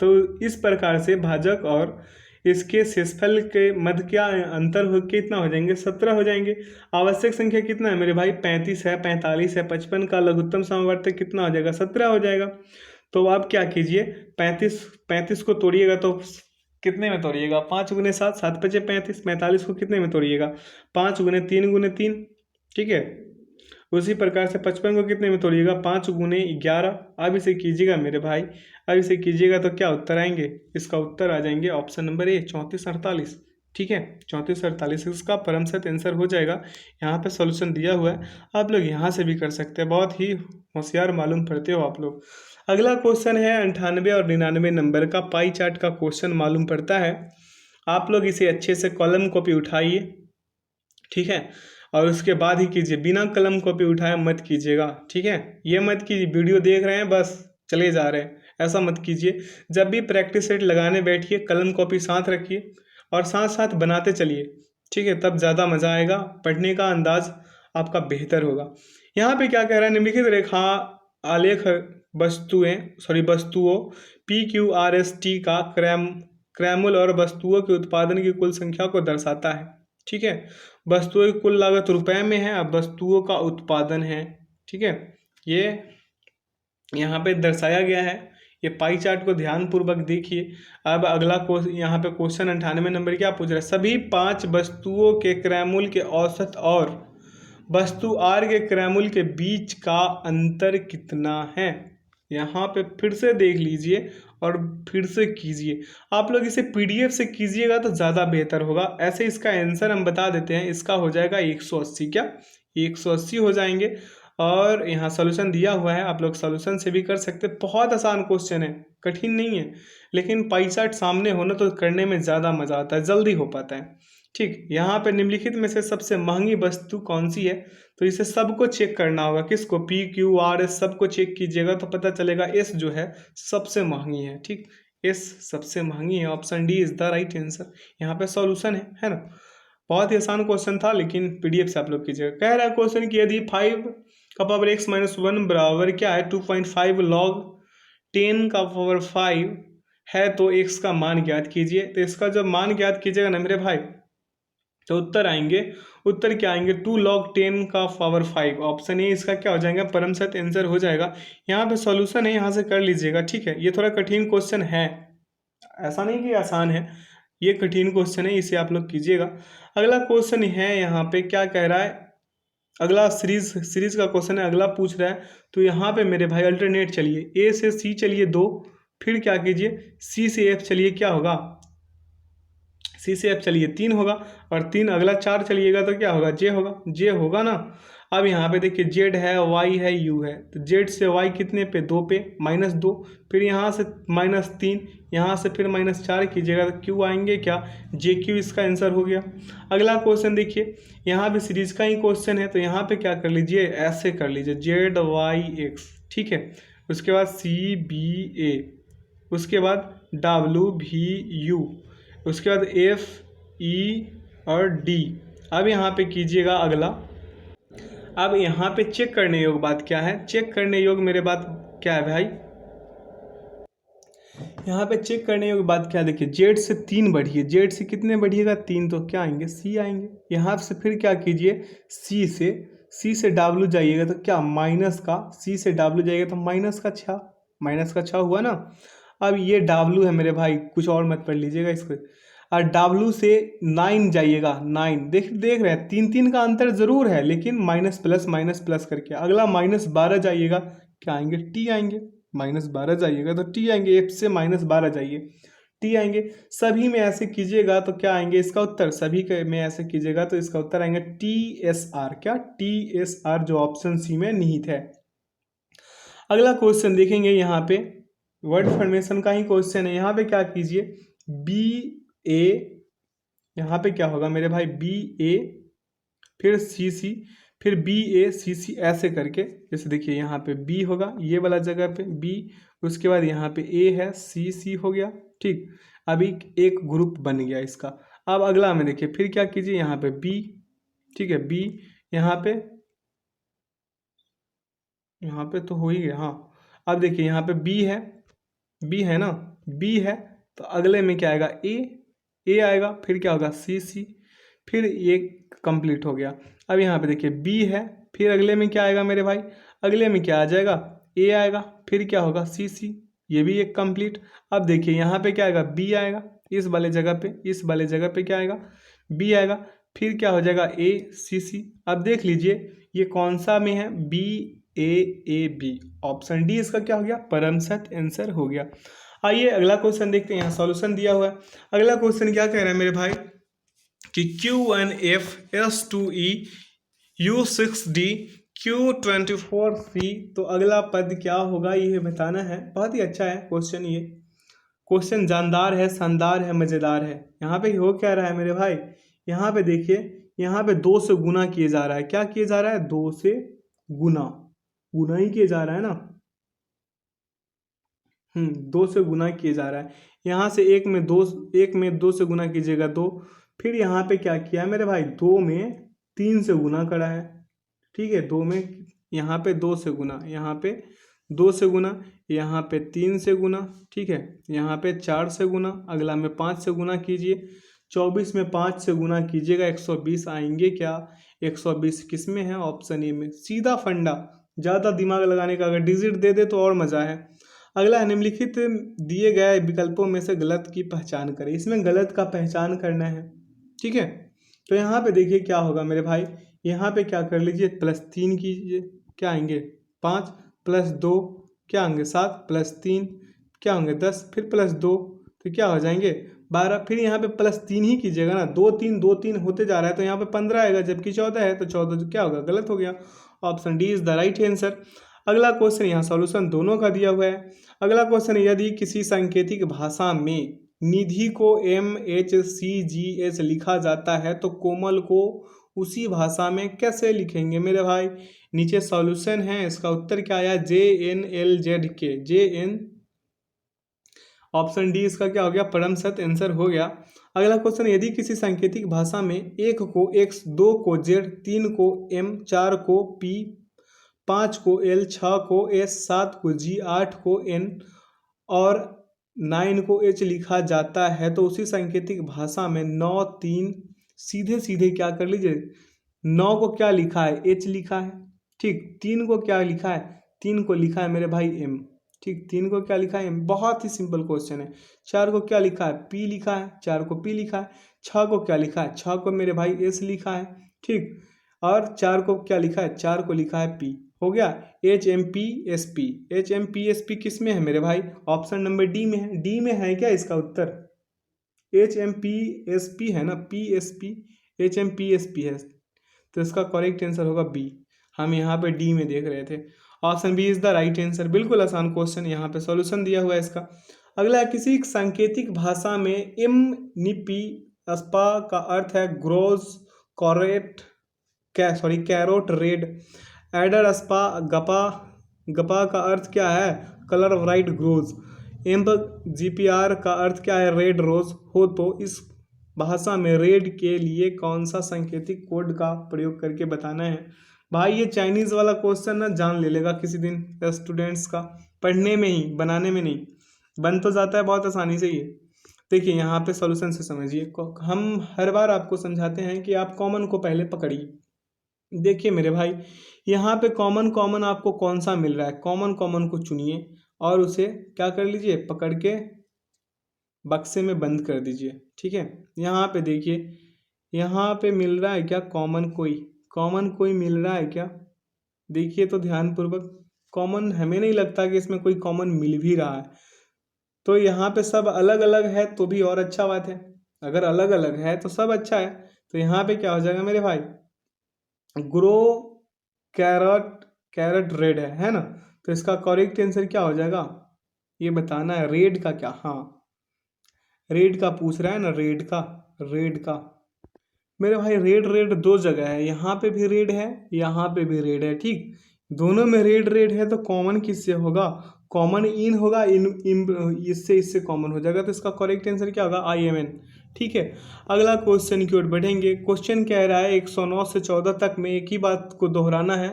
Speaker 1: तो इस प्रकार से भाजक और इसके शेषफल के मध्य क्या अंतर हो, कितना हो जाएंगे, 17 हो जाएंगे। आवश्यक संख्या कितना है मेरे भाई, 35 है, 45 है, 55 का लघुत्तम समावर्तक कितना हो जाएगा, 17 हो जाएगा। तो आप क्या कीजिए, 35 को तोड़िएगा तो कितने में तोड़िएगा, 5 गुने 7, 7 पचे 35, 45 को कितने में तोड़िएगा, 5 गुने 3 गुने 3। ठीक है, उसी प्रकार से 55 को कितने में तोड़िएगा, 5 गुने 11। अब इसे कीजिएगा मेरे भाई, अब इसे कीजिएगा तो क्या उत्तर आएंगे, इसका उत्तर आ जाएंगे ऑप्शन नंबर ए, 34 48। ठीक है, 34 48 इसका परम सत्य आंसर हो जाएगा। यहाँ पे सॉल्यूशन दिया हुआ है, आप लोग यहाँ से भी कर सकते हैं, बहुत ही होशियार मालूम पड़ते हो आप लोग। अगला क्वेश्चन है 98 और 99 नंबर का पाई चार्ट का क्वेश्चन मालूम पड़ता है। आप लोग इसे अच्छे से कॉलम कॉपी उठाइए। ठीक है, और उसके बाद ही कीजिए, बिना कलम कॉपी उठाए मत कीजिएगा। ठीक है, ये मत कीजिए वीडियो देख रहे हैं बस चले जा रहे हैं, ऐसा मत कीजिए। जब भी प्रैक्टिस सेट लगाने बैठिए कलम कॉपी साथ रखिए और साथ साथ बनाते चलिए। ठीक है, तब ज़्यादा मज़ा आएगा, पढ़ने का अंदाज आपका बेहतर होगा। यहाँ पे क्या कह रहा है, निम्नलिखित रेखा आलेख वस्तुओं PQRST का क्रैमूल और वस्तुओं के उत्पादन की कुल संख्या को दर्शाता है। ठीक है, वस्तुओं की कुल लागत रुपए में है, अब वस्तुओं का उत्पादन है। ठीक है, ये यहाँ पे दर्शाया गया है। ये पाई चार्ट को ध्यान पूर्वक देखिए। अब अगला यहाँ पे क्वेश्चन 98 नंबर क्या पूछ रहा है, सभी 5 वस्तुओं के क्रैमूल के औसत और वस्तु आर के क्रैमूल के बीच का अंतर कितना है। यहाँ पे फिर से देख लीजिए और फिर से कीजिए। आप लोग इसे PDF से कीजिएगा तो ज़्यादा बेहतर होगा। ऐसे इसका आंसर हम बता देते हैं, इसका हो जाएगा 180। क्या, 180 हो जाएंगे। और यहाँ सॉल्यूशन दिया हुआ है, आप लोग सॉल्यूशन से भी कर सकते हैं। बहुत आसान क्वेश्चन है, कठिन नहीं है, लेकिन पाई चार्ट सामने होना तो करने में ज़्यादा मज़ा आता है, जल्दी हो पाता है। ठीक, यहाँ पे निम्नलिखित में से सबसे महंगी वस्तु कौन सी है, तो इसे सबको चेक करना होगा। किसको, PQRS सबको चेक कीजिएगा तो पता चलेगा S जो है सबसे महंगी है। ठीक, S सबसे महंगी है, option D is the right answer. यहाँ पे सॉल्यूशन है ना। बहुत ही आसान क्वेश्चन था, लेकिन PDF से आप लोग कीजिएगा। कह रहा है क्वेश्चन कि यदि 5 का पावर x - 1 बराबर क्या है, 2.5 log 10 का पावर 5 है, तो x का मान ज्ञात कीजिए। तो इसका जब मान ज्ञात कीजिएगा ना मेरे भाई, तो उत्तर क्या आएंगे, 2 log 10 का पावर 5। ऑप्शन ए इसका क्या हो जाएगा, परम सत्य आंसर हो जाएगा। यहाँ पे सॉल्यूशन है, यहाँ से कर लीजिएगा। ठीक है, ये थोड़ा कठिन क्वेश्चन है, ऐसा नहीं कि आसान है, ये कठिन क्वेश्चन है, इसे आप लोग कीजिएगा। अगला क्वेश्चन है, यहाँ पे क्या कह रहा है, अगला सीरीज का क्वेश्चन है, अगला पूछ रहा है। तो यहाँ पे मेरे भाई अल्टरनेट चलिए, A से C चलिए 2, फिर क्या कीजिए C से F चलिए, क्या होगा, C से F चलिए 3 होगा, और 3 अगला 4 चलिएगा तो क्या होगा, J होगा ना। अब यहाँ पे देखिए Z है, Y है, U है, तो Z से Y कितने पे, 2 पे, -2, फिर यहाँ से -3, यहाँ से फिर -4 कीजिएगा तो Q आएंगे क्या, JQ इसका आंसर हो गया। अगला क्वेश्चन देखिए, यहाँ भी सीरीज का ही क्वेश्चन है, तो यहाँ पे क्या कर लीजिए, ऐसे कर लीजिए ZYX। ठीक है, उसके बाद CBA, उसके बाद WVU, उसके बाद FE और D। अब यहाँ पे कीजिएगा अब यहाँ पे चेक करने योग्य बात क्या है, चेक करने योग्य मेरे बात क्या है भाई, यहाँ पे चेक करने योग्य बात क्या है, देखिए जेड से 3 बढ़िए, जेड से कितने बढ़िएगा 3, तो क्या आएंगे सी आएंगे। यहाँ से फिर क्या कीजिए, सी से डब्ल्यू जाइएगा तो क्या माइनस का, सी से डब्ल्यू जाइएगा तो माइनस का 6 हुआ ना। अब ये डब्ल्यू है मेरे भाई, कुछ और मत पढ़ लीजिएगा इसको। और डब्ल्यू से 9 जाइएगा, 9 देख रहे हैं 3 का अंतर जरूर है, लेकिन माइनस प्लस करके। अगला -12 जाइएगा, क्या आएंगे टी आएंगे, -12 जाइएगा तो टी आएंगे, एफ से -12 जाइए टी आएंगे। सभी में ऐसे कीजिएगा तो क्या आएंगे इसका उत्तर, सभी में ऐसे कीजिएगा तो इसका उत्तर आएंगे TSR, क्या TSR, जो ऑप्शन सी में निहित है। अगला क्वेश्चन देखेंगे, यहाँ पे वर्ड फॉर्मेशन का ही क्वेश्चन है। यहाँ पे क्या कीजिए, BA, यहाँ पे क्या होगा मेरे भाई, BA फिर CC फिर BACC ऐसे करके, जैसे देखिए यहाँ पे B होगा ये वाला जगह पे B, उसके बाद यहाँ पे A है, CC हो गया, ठीक। अभी एक ग्रुप बन गया इसका। अब अगला में देखिए फिर क्या कीजिए, यहाँ पे B, ठीक है B, यहाँ पे तो हो ही गया, हाँ। अब देखिए यहाँ पे B है ना, B है तो अगले में क्या आएगा A आएगा, फिर क्या होगा CC, फिर ये कंप्लीट हो गया। अब यहाँ पे देखिए B है, फिर अगले में क्या आएगा मेरे भाई, अगले में क्या आ जाएगा A आएगा, फिर क्या होगा CC, ये भी एक कंप्लीट। अब देखिए यहाँ पे क्या आएगा B आएगा, इस वाले जगह पे क्या आएगा B आएगा, फिर क्या हो जाएगा ACC। अब देख लीजिए ये कौन सा में है, BAAB, ऑप्शन डी इसका क्या हो गया, परम सत्य आंसर हो गया। आइए अगला क्वेश्चन देखते हैं, यहाँ सॉल्यूशन दिया हुआ है। अगला क्वेश्चन क्या कह रहा है मेरे भाई कि Q1F S2E U6D Q24C, तो अगला पद क्या होगा ये बताना है। बहुत ही अच्छा है क्वेश्चन, ये क्वेश्चन जानदार है, शानदार है, मज़ेदार है। यहाँ पे हो क्या रहा है मेरे भाई, यहाँ पे देखिए, यहाँ पे 2 से गुना किए जा रहा है, क्या किए जा रहा है, 2 से गुना ही किए जा रहा है ना, 2 से गुना किए जा रहा है। यहाँ से एक में दो से गुना कीजिएगा 2, फिर यहाँ पे क्या किया है मेरे भाई, 2 में 3 से गुना करा है, ठीक है। 2 में यहाँ पे 2 से गुना, यहाँ पे 2 से गुना, यहाँ पे 3 से गुना, ठीक है। यहाँ पे 4 से गुना, अगला में 5 से गुना कीजिए। 24 में 5 से गुना कीजिएगा 120 आएंगे, क्या 120 किस में है, ऑप्शन ए में। सीधा फंडा, ज़्यादा दिमाग लगाने का, अगर डिजिट दे दे तो और मज़ा है। अगला निम्नलिखित दिए गए विकल्पों में से गलत की पहचान करें, इसमें गलत का पहचान करना है, ठीक है। तो यहाँ पे देखिए क्या होगा मेरे भाई, यहाँ पे क्या कर लीजिए, +3 कीजिए, क्या आएंगे 5, +2 क्या आएंगे 7, +3 क्या होंगे 10, फिर +2 तो क्या हो जाएंगे 12, फिर यहाँ पे +3 ही कीजिएगा ना, 2 3 होते जा रहा है तो यहाँ पे 15 आएगा, जबकि 14 है तो 14 क्या होगा, गलत हो गया। Option D is the right answer. अगला क्वेश्चन, यहाँ सॉल्यूशन दोनों का दिया हुआ है। अगला क्वेश्चन, यदि किसी सांकेतिक भाषा में निधि को MHCGH लिखा जाता है तो कोमल को उसी भाषा में कैसे लिखेंगे मेरे भाई। नीचे सॉल्यूशन है, इसका उत्तर क्या आया, JNLZK, JN, ऑप्शन डी इसका क्या हो गया, परम सत्य आंसर हो गया। अगला क्वेश्चन, यदि किसी सांकेतिक भाषा में 1 को X, 2 को Z, 3 को M, 4 को P, 5 को L, 6 को S, 7 को G, 8 को N और 9 को H लिखा जाता है तो उसी सांकेतिक भाषा में 9 3 सीधे क्या कर लीजिए, 9 को क्या लिखा है, H लिखा है, ठीक। 3 को क्या लिखा है, 3 को लिखा है मेरे भाई M, ठीक। 3 को क्या लिखा है M, बहुत ही सिंपल क्वेश्चन है। 4 को क्या लिखा है, P लिखा है, 4 को P लिखा है। 6 को क्या लिखा है, 6 को मेरे भाई S लिखा है, ठीक। और 4 को क्या लिखा है, 4 को लिखा है P, हो गया। HMPSP, HMPSP किस में है मेरे भाई, ऑप्शन नंबर डी में है। डी में है क्या इसका उत्तर, HMPSP है ना, PSP, HMPSP है, तो इसका करेक्ट आंसर होगा बी। हम यहाँ पे डी में देख रहे थे, option B is the right answer. बिल्कुल आसान क्वेश्चन, यहाँ पे सॉल्यूशन दिया हुआ है इसका। अगला, किसी सांकेतिक भाषा में निपी स्पा का अर्थ है ग्रोज, कैरोट रेड, एडर स्पा गपा का अर्थ क्या है, कलर ब्राइट ग्रोज, एम्ब GPR का अर्थ क्या है, रेड रोज हो, तो इस भाषा में रेड के लिए कौन सा सांकेतिक कोड का प्रयोग करके बताना है। भाई ये चाइनीज़ वाला क्वेश्चन ना जान ले लेगा किसी दिन स्टूडेंट्स का, पढ़ने में ही, बनाने में नहीं। बन तो जाता है बहुत आसानी से ये। देखिए यहाँ पे सॉल्यूशन से समझिए, हम हर बार आपको समझाते हैं कि आप कॉमन को पहले पकड़िए। देखिए मेरे भाई, यहाँ पे कॉमन कॉमन आपको कौन सा मिल रहा है, कॉमन कॉमन को चुनिए और उसे क्या कर लीजिए, पकड़ के बक्से में बंद कर दीजिए। ठीक है, यहाँ पे देखिए, यहाँ पे मिल रहा है क्या कॉमन कोई, कॉमन कोई मिल रहा है क्या? देखिए तो ध्यानपूर्वक, कॉमन हमें नहीं लगता कि इसमें कोई कॉमन मिल भी रहा है। तो यहाँ पे सब अलग अलग है तो भी और अच्छा बात है, अगर अलग अलग है तो सब अच्छा है। तो यहाँ पे क्या हो जाएगा मेरे भाई, ग्रो कैरट, कैरट रेड है ना? तो इसका करेक्ट आंसर क्या हो जाएगा, ये बताना है। रेड का क्या, हाँ रेड का पूछ रहा है ना, रेड का, रेड का मेरे भाई, रेड रेड दो जगह है, यहाँ पे भी रेड है, यहाँ पे भी रेड है। ठीक, दोनों में रेड रेड है तो कॉमन किससे होगा, कॉमन इन होगा, इन इससे इससे कॉमन हो जाएगा। तो इसका करेक्ट आंसर क्या होगा, IMN। ठीक है, अगला क्वेश्चन की ओर बढ़ेंगे। क्वेश्चन कह रहा है 109 से 14 तक में एक ही बात को दोहराना है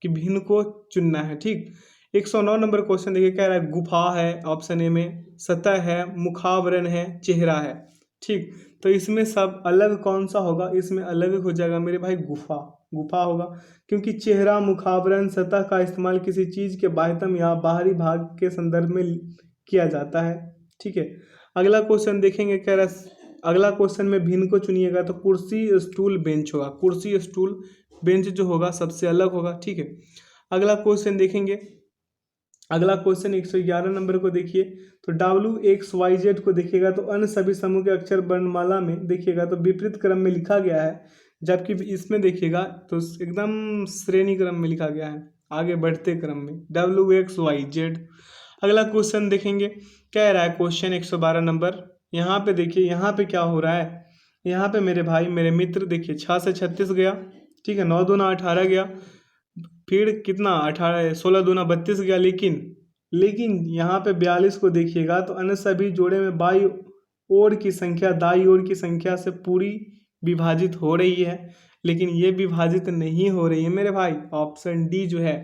Speaker 1: कि भिन्न को चुनना है। ठीक, 109 नंबर क्वेश्चन देखिए, कह रहा है गुफा है ऑप्शन ए में, सतह है, मुखावरण है, चेहरा है। ठीक, तो इसमें सब अलग कौन सा होगा, इसमें अलग हो जाएगा मेरे भाई गुफा, गुफा होगा। क्योंकि चेहरा, मुखावरण, सतह का इस्तेमाल किसी चीज के बाह्यतम या बाहरी भाग के संदर्भ में किया जाता है। ठीक है, अगला क्वेश्चन देखेंगे, कह रहा है अगला क्वेश्चन में भिन्न को चुनिएगा, तो कुर्सी, स्टूल, बेंच होगा। कुर्सी, स्टूल, बेंच जो होगा सबसे अलग होगा। ठीक है, अगला क्वेश्चन देखेंगे, अगला क्वेश्चन 111 नंबर को देखिए, तो WXYZ को देखिएगा तो अन्य सभी समूह के अक्षर वर्णमाला में देखिएगा तो विपरीत क्रम में लिखा गया है, जबकि इसमें देखिएगा तो एकदम श्रेणी क्रम में लिखा गया है, आगे बढ़ते क्रम में, WXYZ। अगला क्वेश्चन देखेंगे, क्या रहा है क्वेश्चन 112 नंबर, यहाँ पे देखिए, यहाँ पे क्या हो रहा है, यहाँ पे मेरे भाई मेरे मित्र देखिए 6 से 36 गया। ठीक है, 9 दूना 18 गया, फिर कितना 18, 16 दूना 32 गया, लेकिन यहाँ पे 42 को देखिएगा तो अन्य सभी जोड़े में बाई ओर की संख्या दाई ओर की संख्या से पूरी विभाजित हो रही है, लेकिन ये विभाजित नहीं हो रही है मेरे भाई, ऑप्शन डी जो है।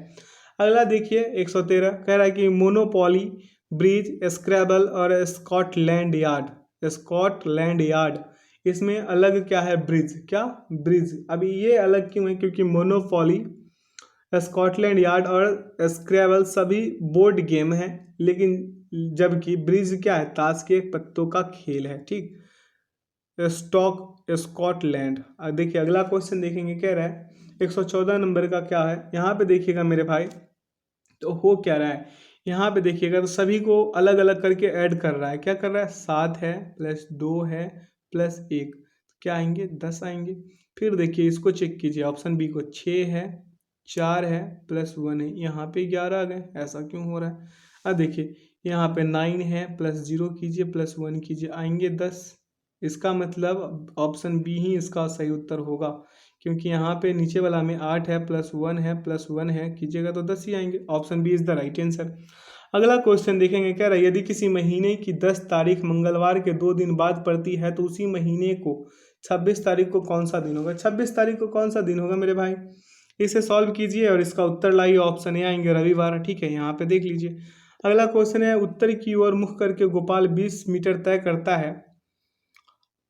Speaker 1: अगला देखिए 113, कह रहा है कि मोनोपोली, ब्रिज, स्क्रैबल और स्कॉटलैंड यार्ड, स्कॉटलैंड यार्ड, इसमें अलग क्या है, ब्रिज, क्या ब्रिज। अभी ये अलग क्यों है, क्योंकि मोनोपोली, स्कॉटलैंड यार्ड और स्क्रैबल सभी बोर्ड गेम है, लेकिन जबकि ब्रिज क्या है, ताश के पत्तों का खेल है। ठीक, स्कॉटलैंड। देखिए अगला क्वेश्चन देखेंगे, कह रहा है 114 नंबर का क्या है, यहाँ पे देखिएगा मेरे भाई, तो हो क्या रहा है, यहाँ पे देखिएगा तो सभी को अलग अलग करके ऐड कर रहा है, क्या कर रहा है, 7 है प्लस 2 है प्लस 1, क्या आएंगे, 10 आएंगे। फिर देखिए इसको चेक कीजिए, ऑप्शन बी को 6 है, 4 है प्लस 1 है, यहाँ पे 11 आ गए, ऐसा क्यों हो रहा है। अब देखिए यहाँ पे 9 है, प्लस 0 कीजिए प्लस 1 कीजिए, आएंगे 10। इसका मतलब ऑप्शन बी ही इसका सही उत्तर होगा, क्योंकि यहाँ पे नीचे वाला में 8 है प्लस 1 है प्लस 1 है, कीजिएगा तो 10 ही आएंगे, option B is the right answer. अगला क्वेश्चन देखेंगे, कह रहा है यदि किसी महीने की 10 तारीख मंगलवार के 2 दिन बाद पड़ती है तो उसी महीने को 26 तारीख को कौन सा दिन होगा। 26 तारीख को कौन सा दिन होगा मेरे भाई, इसे सॉल्व कीजिए और इसका उत्तर लाइए, ऑप्शन ए आएंगे रविवार। ठीक है, यहाँ पे देख लीजिए। अगला क्वेश्चन है, उत्तर की ओर मुख करके गोपाल 20 मीटर तय करता है,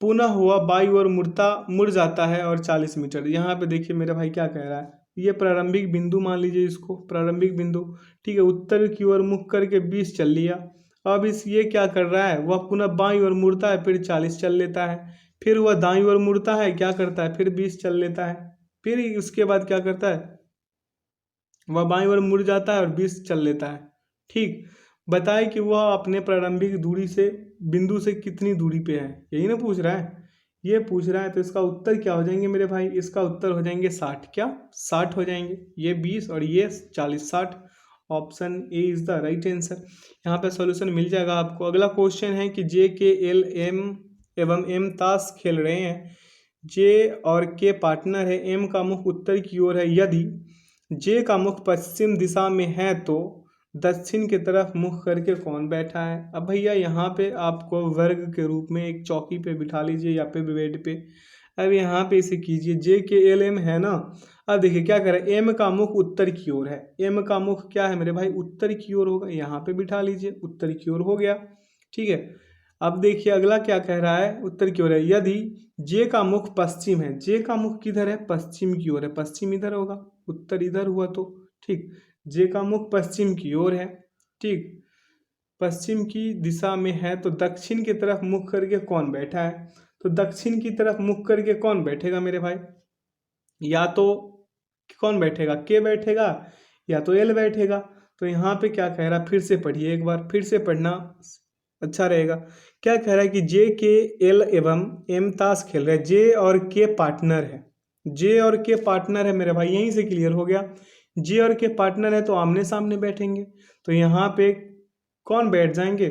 Speaker 1: पुनः हुआ बाई ओर मुड़ जाता है और 40 मीटर। यहाँ पे देखिए मेरे भाई क्या कह रहा है, ये प्रारंभिक बिंदु मान लीजिए इसको, प्रारंभिक बिंदु। ठीक है, उत्तर की ओर मुख करके 20 चल लिया, अब इस ये क्या कर रहा है, वह पुनः बाईं ओर मुड़ता है, फिर 40 चल लेता है, फिर वह दाईं ओर मुड़ता है, क्या करता है, फिर 20 चल लेता है, फिर उसके बाद क्या करता है, वह बाईं ओर मुड़ जाता है और 20 चल लेता है। ठीक, बताए कि वह अपने प्रारंभिक दूरी से, बिंदु से कितनी दूरी पे है, यही ना पूछ रहा है, ये पूछ रहा है। तो इसका उत्तर क्या हो जाएंगे मेरे भाई, इसका उत्तर हो जाएंगे 60, क्या 60 हो जाएंगे, ये 20 और ये 40, 60, option A is the right answer. यहाँ पे सॉल्यूशन मिल जाएगा आपको। अगला क्वेश्चन है कि जे, के, एल, एम एवं एम ताश खेल रहे हैं, जे और के पार्टनर है, एम का मुख उत्तर की ओर है, यदि जे का मुख पश्चिम दिशा में है तो दक्षिण की तरफ मुख करके कौन बैठा है। अब भैया यहाँ पे आपको वर्ग के रूप में एक चौकी पे बिठा लीजिए या पे बेड पे, अब यहाँ पे इसे कीजिए, जे के एल एम है ना। अब देखिए क्या कर रहा है, एम का मुख उत्तर की ओर है, एम का मुख क्या है मेरे भाई, उत्तर की ओर होगा, यहाँ पे बिठा लीजिए, उत्तर की ओर हो गया। ठीक है, अब देखिए अगला क्या कह रहा है, उत्तर की ओर है। यदि जे का मुख पश्चिम है, जे का मुख किधर है, पश्चिम की ओर है, पश्चिम इधर होगा, उत्तर इधर हुआ तो ठीक, जे का मुख पश्चिम की ओर है। ठीक, पश्चिम की दिशा में है तो दक्षिण की तरफ मुख करके कौन बैठा है, तो दक्षिण की तरफ मुख करके कौन बैठेगा मेरे भाई, या तो कौन बैठेगा, के बैठेगा या तो एल बैठेगा। तो यहाँ पे क्या कह रहा है, फिर से पढ़िए एक बार, फिर से पढ़ना अच्छा रहेगा। क्या कह रहा है कि जे के एल एवं एम ताश खेल रहे हैं, जे और के पार्टनर है, जे और के पार्टनर है मेरे भाई, यहीं से क्लियर हो गया। जे और के पार्टनर है तो आमने सामने बैठेंगे, तो यहाँ पे कौन बैठ जाएंगे,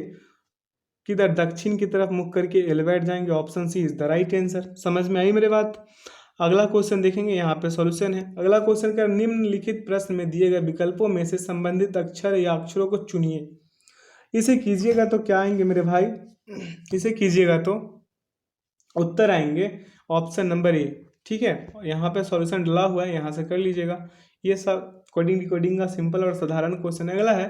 Speaker 1: किधर, दक्षिण की तरफ मुख करके एल बैठ जाएंगे। Option C is the right answer. समझ में आई मेरी बात। अगला क्वेश्चन देखेंगे, यहाँ पे सॉल्यूशन है। अगला क्वेश्चन का, निम्नलिखित प्रश्न में दिए गए विकल्पों में से संबंधित अक्षर या अक्षरों को चुनिए। इसे कीजिएगा तो क्या आएंगे मेरे भाई, इसे कीजिएगा तो उत्तर आएंगे ऑप्शन नंबर ए। ठीक है, यहाँ पे सॉल्यूशन डला हुआ है, यहाँ से कर लीजिएगा। ये सब कोडिंग कोडिंग का सिंपल और साधारण क्वेश्चन है। अगला है,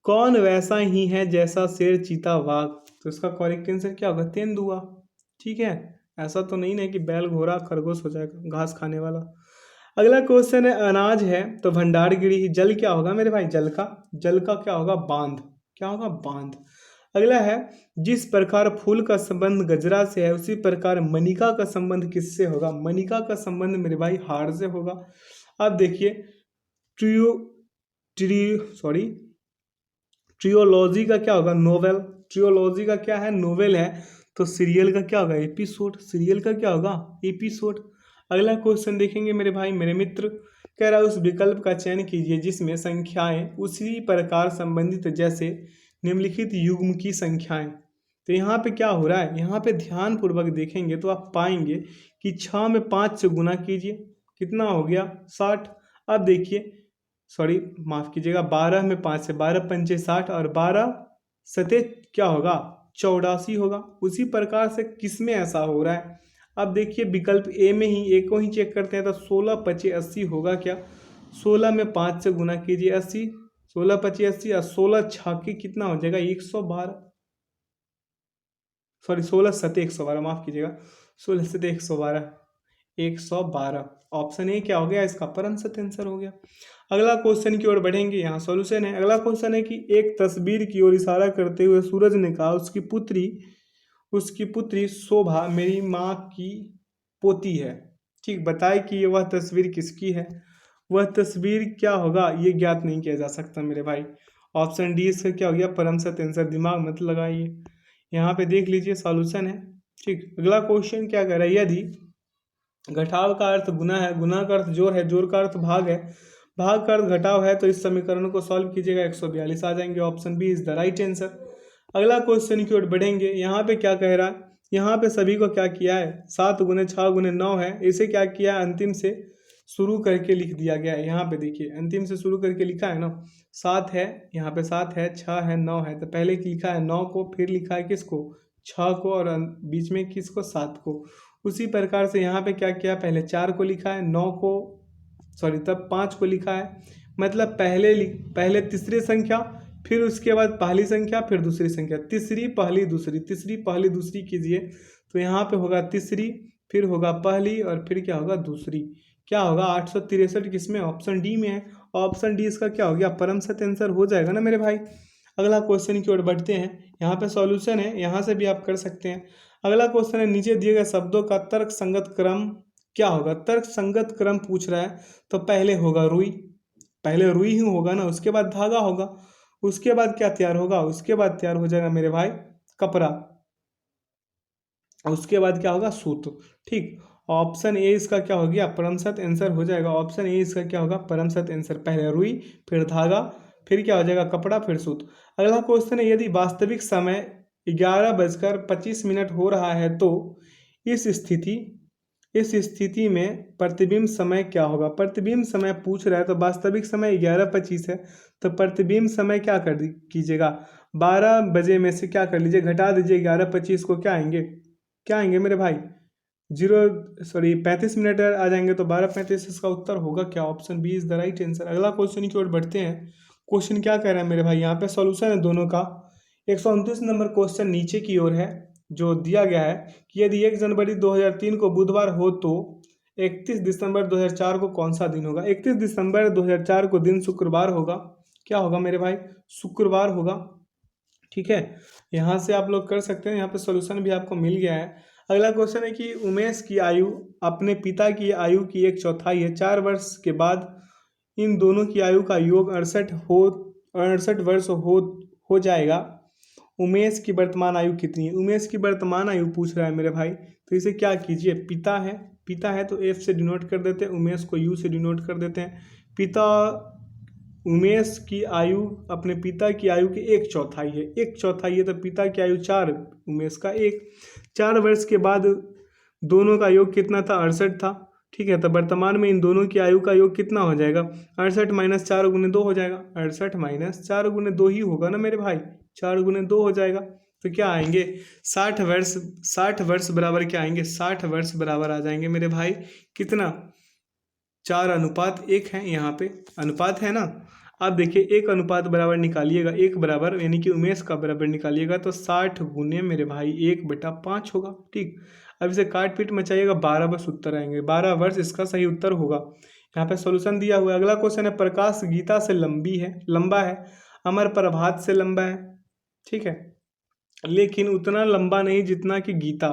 Speaker 1: कौन वैसा ही है जैसा शेर चीता बाघ, तो इसका करेक्ट आंसर क्या होगा, तेंदुआ। ठीक है, ऐसा तो नहीं है कि बैल घोड़ा खरगोश हो जाएगा घास खाने वाला। अगला क्वेश्चन है, अनाज है तो भंडार गृह, जल क्या होगा मेरे भाई, जल का क्या होगा, बांध, क्या होगा, बांध। अगला है, जिस प्रकार फूल का संबंध गजरा से है उसी प्रकार मनिका का संबंध किससे होगा, मनिका का संबंध मेरे भाई हार से होगा। अब देखिए, ट्रियोलॉजी का क्या होगा, नोवेल, ट्रियोलॉजी का क्या है, नोवेल है, तो सीरियल का क्या होगा, एपिसोड, सीरियल का क्या होगा, एपिसोड। अगला क्वेश्चन देखेंगे मेरे भाई मेरे मित्र, कह रहा है उस विकल्प का चयन कीजिए जिसमें संख्याएं उसी प्रकार संबंधित जैसे निम्नलिखित युग्म की संख्याएं। तो यहाँ पे क्या हो रहा है, यहाँ पे ध्यान पूर्वक देखेंगे तो आप पाएंगे कि 6 में 5 से गुना कीजिए, कितना हो गया, 60। अब देखिए, सॉरी माफ कीजिएगा, 12 में 5 से, 12 पंचे 60 और 12 सते क्या होगा, 84 होगा। उसी प्रकार से किस में ऐसा हो रहा है, अब देखिए विकल्प ए में ही, ए को ही चेक करते हैं तो 16 पचे 80 होगा क्या, 16 में 5 से गुना कीजिए 80, 16 पचे 80 और 16 छाके कितना हो जाएगा, 112, सॉरी 16 सते 112, माफ कीजिएगा, 16 सते 112, 112। ऑप्शन ए क्या हो गया, इसका परम सत्य आंसर हो गया। अगला क्वेश्चन की ओर बढ़ेंगे, यहाँ सॉल्यूशन है। अगला क्वेश्चन है कि एक तस्वीर की ओर इशारा करते हुए सूरज ने कहा, उसकी पुत्री शोभा मेरी माँ की पोती है। ठीक, बताए कि ये वह तस्वीर किसकी है, वह तस्वीर क्या होगा, ये ज्ञात नहीं किया जा सकता मेरे भाई। ऑप्शन डी इसका क्या हो गया, परम सत्य आंसर। दिमाग मत लगाइए, यहाँ पे देख लीजिए सॉल्यूशन है। ठीक, अगला क्वेश्चन क्या कह रहा है, यदि घटाव का अर्थ गुना है, गुना का अर्थ जोड़ है, जोड़ का अर्थ भाग है, भाग का अर्थ घटाव है, तो इस समीकरण को सॉल्व कीजिएगा, 142 आ जाएंगे। Option B is the right answer. अगला क्वेश्चन की ओर बढ़ेंगे, यहाँ पे क्या कह रहा है, यहाँ पे सभी को क्या किया है, 7 गुने 6 गुने 9 है, इसे क्या किया, अंतिम से शुरू करके लिख दिया गया है। यहाँ पे देखिए अंतिम से शुरू करके लिखा है ना, 7 है, यहाँ पे 7 है, 6 है, 9 है, तो पहले लिखा है 9 को, फिर लिखा है किसको, 6 को, और बीच में किसको, 7 को। उसी प्रकार से यहाँ पे क्या किया, पहले 4 को लिखा है, 9 को, सॉरी तब 5 को लिखा है, मतलब पहले तीसरी संख्या, फिर उसके बाद पहली संख्या, फिर दूसरी संख्या, तीसरी पहली दूसरी, तीसरी पहली दूसरी कीजिए, तो यहाँ पे होगा तीसरी, फिर होगा पहली, और फिर क्या होगा, दूसरी। क्या होगा, 863 किसमें, ऑप्शन डी में है। ऑप्शन डी इसका क्या हो गया, परम सत्य आंसर हो जाएगा ना मेरे भाई। अगला क्वेश्चन की ओर बढ़ते हैं, यहाँ पे सॉल्यूशन है, यहाँ से भी आप कर सकते हैं। अगला क्वेश्चन है, नीचे दिए गए शब्दों का तर्क संगत क्रम क्या होगा, तर्क संगत क्रम पूछ रहा है, तो पहले होगा रुई, पहले रुई ही होगा ना, उसके बाद धागा होगा, उसके बाद क्या तैयार होगा, उसके बाद तैयार हो जाएगा मेरे भाई कपड़ा, उसके बाद क्या होगा, सूत। ठीक, ऑप्शन ए इसका क्या हो गया, परम सत्य आंसर हो जाएगा। ऑप्शन ए इसका क्या होगा, परम सत्य आंसर। पहले रुई, फिर धागा, फिर क्या हो जाएगा, कपड़ा, फिर सूत। अगला क्वेश्चन है, यदि वास्तविक समय 11:25 हो रहा है तो इस स्थिति में प्रतिबिंब समय क्या होगा। प्रतिबिंब समय पूछ रहा है, तो वास्तविक समय 11:25 है, तो प्रतिबिंब समय क्या कर कीजिएगा, 12 बजे में से क्या कर लीजिए, घटा दीजिए 11:25 को, क्या आएंगे मेरे भाई, 35 मिनट आ जाएंगे तो 12:35 इसका उत्तर होगा क्या? Option B is the right answer. अगला क्वेश्चन की ओर बढ़ते हैं। क्वेश्चन क्या कह रहा है मेरे भाई, यहाँ पे सॉल्यूशन है दोनों का। 129 नंबर क्वेश्चन नीचे की ओर है, जो दिया गया है कि यदि 1 जनवरी 2003 को बुधवार हो तो 31 दिसंबर 2004 को कौन सा दिन होगा? 31 दिसंबर 2004 को दिन शुक्रवार होगा। क्या होगा मेरे भाई? शुक्रवार होगा। ठीक है, यहाँ से आप लोग कर सकते हैं, यहाँ पे सॉल्यूशन भी आपको मिल गया है। अगला क्वेश्चन है कि उमेश की आयु अपने पिता की आयु की 1/4 है। 4 वर्ष के बाद इन दोनों की आयु का योग 68 वर्ष हो जाएगा। उमेश की वर्तमान आयु कितनी है? उमेश की वर्तमान आयु पूछ रहा है मेरे भाई, तो इसे क्या कीजिए, पिता है तो एफ से डिनोट कर देते हैं, उमेश को यू से डिनोट कर देते हैं। पिता उमेश की आयु अपने पिता की आयु की 1/4 है, 1/4 है तो पिता की आयु 4, उमेश का 1। 4 वर्ष के बाद दोनों का योग कितना था? 68 था। ठीक है, तो वर्तमान में इन दोनों की आयु का योग कितना हो जाएगा? 68 - 4 × 2 हो जाएगा। 68 - 4 × 2 ही होगा ना मेरे भाई, 4 × 2 हो जाएगा। तो क्या आएंगे? 60 वर्ष। 60 वर्ष बराबर क्या आएंगे? 60 वर्ष बराबर आ जाएंगे मेरे भाई कितना? 4:1 है, यहाँ पे अनुपात है ना। आप देखिए 1 अनुपात बराबर निकालिएगा, 1 बराबर यानी कि उमेश का बराबर निकालिएगा तो 60 गुने मेरे भाई 1/5 होगा। ठीक, अब इसे काट पीट मचाइएगा, 12 वर्ष उत्तर आएंगे। 12 वर्ष इसका सही उत्तर होगा। यहाँ पे सॉल्यूशन दिया हुआ है। अगला क्वेश्चन है, प्रकाश गीता से लंबा है, अमर प्रभात से लंबा है। ठीक है, लेकिन उतना लंबा नहीं जितना कि गीता।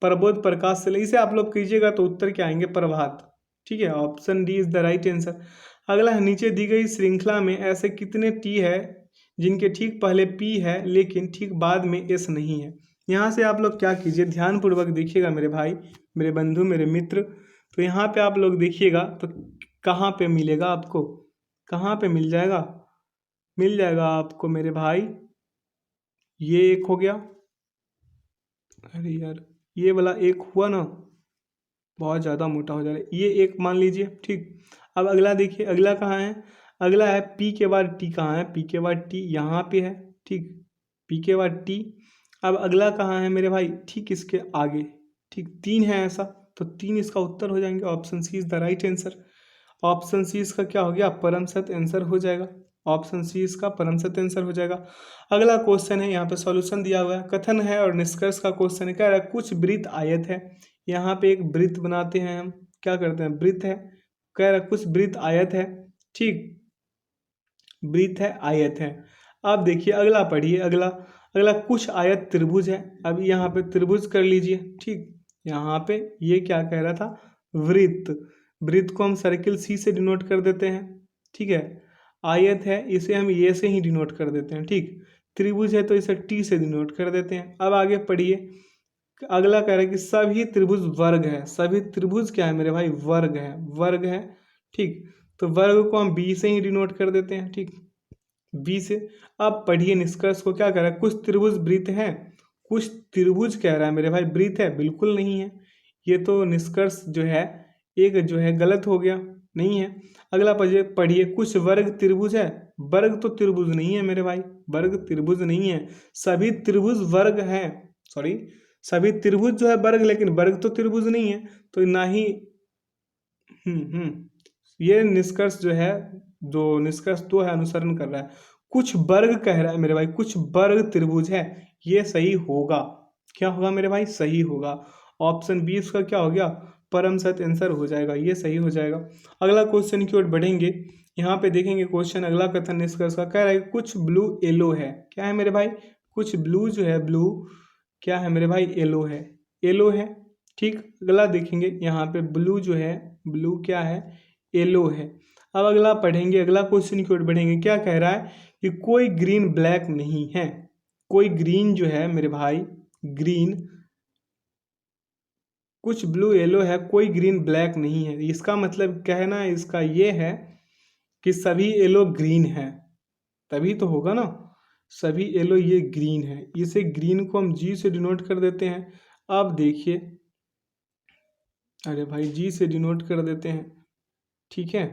Speaker 1: प्रबोध प्रकाश से, इसे आप लोग कीजिएगा तो उत्तर क्या आएंगे? प्रभात। ठीक है, option D is the right answer. अगला है, नीचे दी गई श्रृंखला में ऐसे कितने टी है जिनके ठीक पहले पी है लेकिन ठीक बाद में एस नहीं है? यहाँ से आप लोग क्या कीजिए, ध्यानपूर्वक देखिएगा मेरे भाई, मेरे बंधु, मेरे मित्र। तो यहाँ पे आप लोग देखिएगा तो कहाँ पे मिलेगा आपको? कहाँ पे मिल जाएगा? मिल जाएगा आपको मेरे भाई, ये एक हो गया। अरे यार, ये वाला एक हुआ ना, बहुत ज़्यादा मोटा हो जा रहा है, ये एक मान लीजिए। ठीक, अब अगला देखिए, अगला कहाँ है? अगला है पी के बाद टी। कहाँ है? पी के बाद टी यहाँ पे है। ठीक, पी के बाद टी। अब अगला कहाँ है मेरे भाई? ठीक इसके आगे। ठीक, 3 है ऐसा, तो 3 इसका उत्तर हो जाएंगे। Option C is the right answer. Option C इसका क्या हो गया? परम सत्य आंसर हो जाएगा। ऑप्शन सी इसका परम सत्य आंसर हो जाएगा। अगला क्वेश्चन है, यहाँ पे सॉल्यूशन दिया हुआ है, कथन है और निष्कर्ष का क्वेश्चन है। कह रहा है कुछ वृत्त आयत है, यहाँ पे एक वृत्त बनाते हैं हम, क्या करते हैं? वृत्त है। कह रहा है कुछ वृत्त आयत है। ठीक, वृत्त है, आयत है। अब देखिए अगला पढ़िए, अगला अगला कुछ आयत त्रिभुज है। अब यहाँ पे त्रिभुज कर लीजिए। ठीक, यहाँ पे ये क्या कह रहा था? वृत्त। वृत्त को हम सर्किल सी से डिनोट कर देते हैं। ठीक है, आयत है, इसे हम ये से ही डिनोट कर देते हैं। ठीक, त्रिभुज है तो इसे टी से डिनोट कर देते हैं। अब आगे पढ़िए, अगला कह रहा है कि सभी त्रिभुज वर्ग है। सभी त्रिभुज क्या है मेरे भाई? वर्ग है, वर्ग है। ठीक, तो वर्ग को हम बी से ही डिनोट कर देते हैं। ठीक, बी से। अब पढ़िए निष्कर्ष को, क्या कह रहा है? कुछ त्रिभुज वृत्त है, कुछ त्रिभुज कह रहा है मेरे भाई वृत्त है, बिल्कुल नहीं है। ये तो निष्कर्ष जो है एक जो है गलत हो गया, नहीं है। अगला पढ़िए कुछ वर्ग त्रिभुज है। वर्ग तो त्रिभुज नहीं है मेरे भाई, वर्ग त्रिभुज नहीं है। सभी त्रिभुज वर्ग है, सॉरी, सभी त्रिभुज जो है वर्ग, लेकिन वर्ग तो त्रिभुज नहीं है, तो ना ही ये निष्कर्ष जो है, जो निष्कर्ष तो है अनुसरण कर रहा है। कुछ वर्ग कह रहा है मेरे भाई, कुछ वर्ग त्रिभुज है, ये सही होगा। क्या होगा मेरे भाई? सही होगा। ऑप्शन बी इसका क्या हो गया? परम सत्य आंसर हो जाएगा, ये सही हो जाएगा। अगला क्वेश्चन की ओर बढ़ेंगे, यहाँ पे देखेंगे क्वेश्चन। अगला कथन निष्कर्ष का कह रहा है कुछ ब्लू येलो है। क्या है मेरे भाई? कुछ ब्लू जो है, ब्लू क्या है मेरे भाई? येलो है, येलो है। ठीक, अगला देखेंगे, यहाँ पे ब्लू जो है, ब्लू क्या है? येलो है। अब अगला पढ़ेंगे, अगला क्वेश्चन की ओर बढ़ेंगे। क्या कह रहा है कि कोई ग्रीन ब्लैक नहीं है। कोई ग्रीन जो है मेरे भाई, ग्रीन, कुछ ब्लू येलो है, कोई ग्रीन ब्लैक नहीं है। इसका मतलब कहना इसका ये है कि सभी येलो ग्रीन है, तभी तो होगा ना। सभी येलो ये ग्रीन है, इसे ग्रीन को हम जी से डिनोट कर देते हैं। अब देखिए, अरे भाई जी से डिनोट कर देते हैं। ठीक है,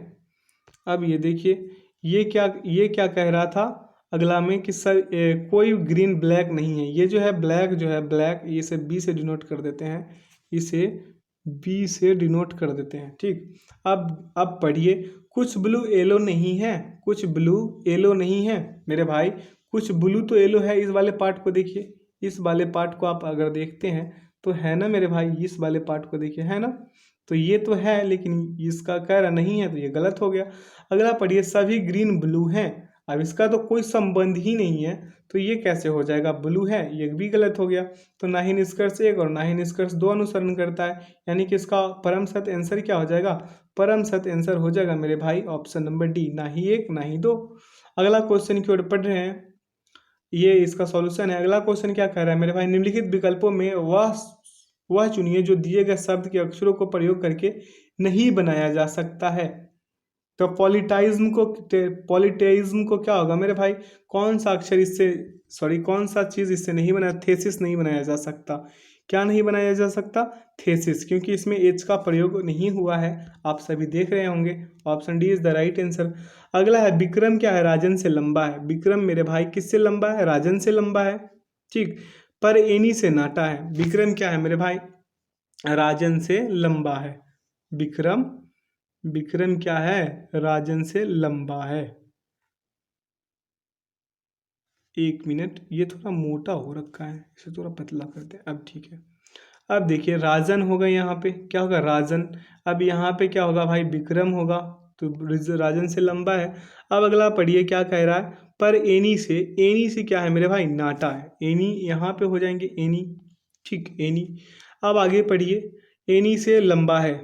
Speaker 1: अब ये देखिए, ये क्या कह रहा था अगला में कि सर कोई ग्रीन ब्लैक नहीं है। ये जो है ब्लैक, जो है ब्लैक, इसे बी से डिनोट कर देते हैं, इसे बी से डिनोट कर देते हैं। ठीक, अब पढ़िए, कुछ ब्लू येलो नहीं है, कुछ ब्लू येलो नहीं है मेरे भाई, कुछ ब्लू तो येलो है। इस वाले पार्ट को देखिए, इस वाले पार्ट को आप अगर देखते हैं तो है ना मेरे भाई, इस वाले पार्ट को देखिए, है ना, तो ये तो है लेकिन इसका कह रहा नहीं है, तो ये गलत हो गया। अगला पढ़िए, सभी ग्रीन ब्लू हैं। अब इसका तो कोई संबंध ही नहीं है, तो ये कैसे हो जाएगा, ब्लू है, ये भी गलत हो गया। तो ना ही निष्कर्ष 1 और ना ही निष्कर्ष 2 अनुसरण करता है, यानी कि इसका परम सत्य आंसर क्या हो जाएगा, परम सत्य आंसर हो जाएगा मेरे भाई ऑप्शन नंबर डी, ना ही 1 ना ही 2। अगला क्वेश्चन की ओर पढ़ रहे हैं, ये इसका सॉल्यूशन है। अगला क्वेश्चन क्या कह रहा है मेरे भाई, निम्नलिखित विकल्पों में वह चुनिए जो दिए गए शब्द के अक्षरों को प्रयोग करके नहीं बनाया जा सकता है। तो पॉलिटेइज्म को क्या होगा मेरे भाई, कौन सा अक्षर इससे, सॉरी कौन सा चीज़ इससे नहीं बनाया, थेसिस नहीं बनाया जा सकता। क्या नहीं बनाया जा सकता, थेसिस, क्योंकि इसमें एच का प्रयोग नहीं हुआ है, आप सभी देख रहे होंगे। Option D is the right answer. अगला है, विक्रम क्या है, राजन से लंबा है। विक्रम मेरे भाई किससे लंबा है, राजन से लंबा है। ठीक, पर एनी से नाटा है। विक्रम क्या है मेरे भाई, राजन से लंबा है। विक्रम क्या है, राजन से लंबा है। 1 मिनट, ये थोड़ा मोटा हो रखा है, इसे थोड़ा पतला करते हैं, अब ठीक है। अब देखिए, राजन होगा, यहाँ पे क्या होगा, राजन। अब यहाँ पे क्या होगा भाई, विक्रम होगा, तो राजन से लंबा है। अब अगला पढ़िए क्या कह रहा है, पर एनी से क्या है मेरे भाई, नाटा है। एनी यहाँ पे हो जाएंगे एनी, ठीक, एनी। अब आगे पढ़िए, एनी से लंबा है,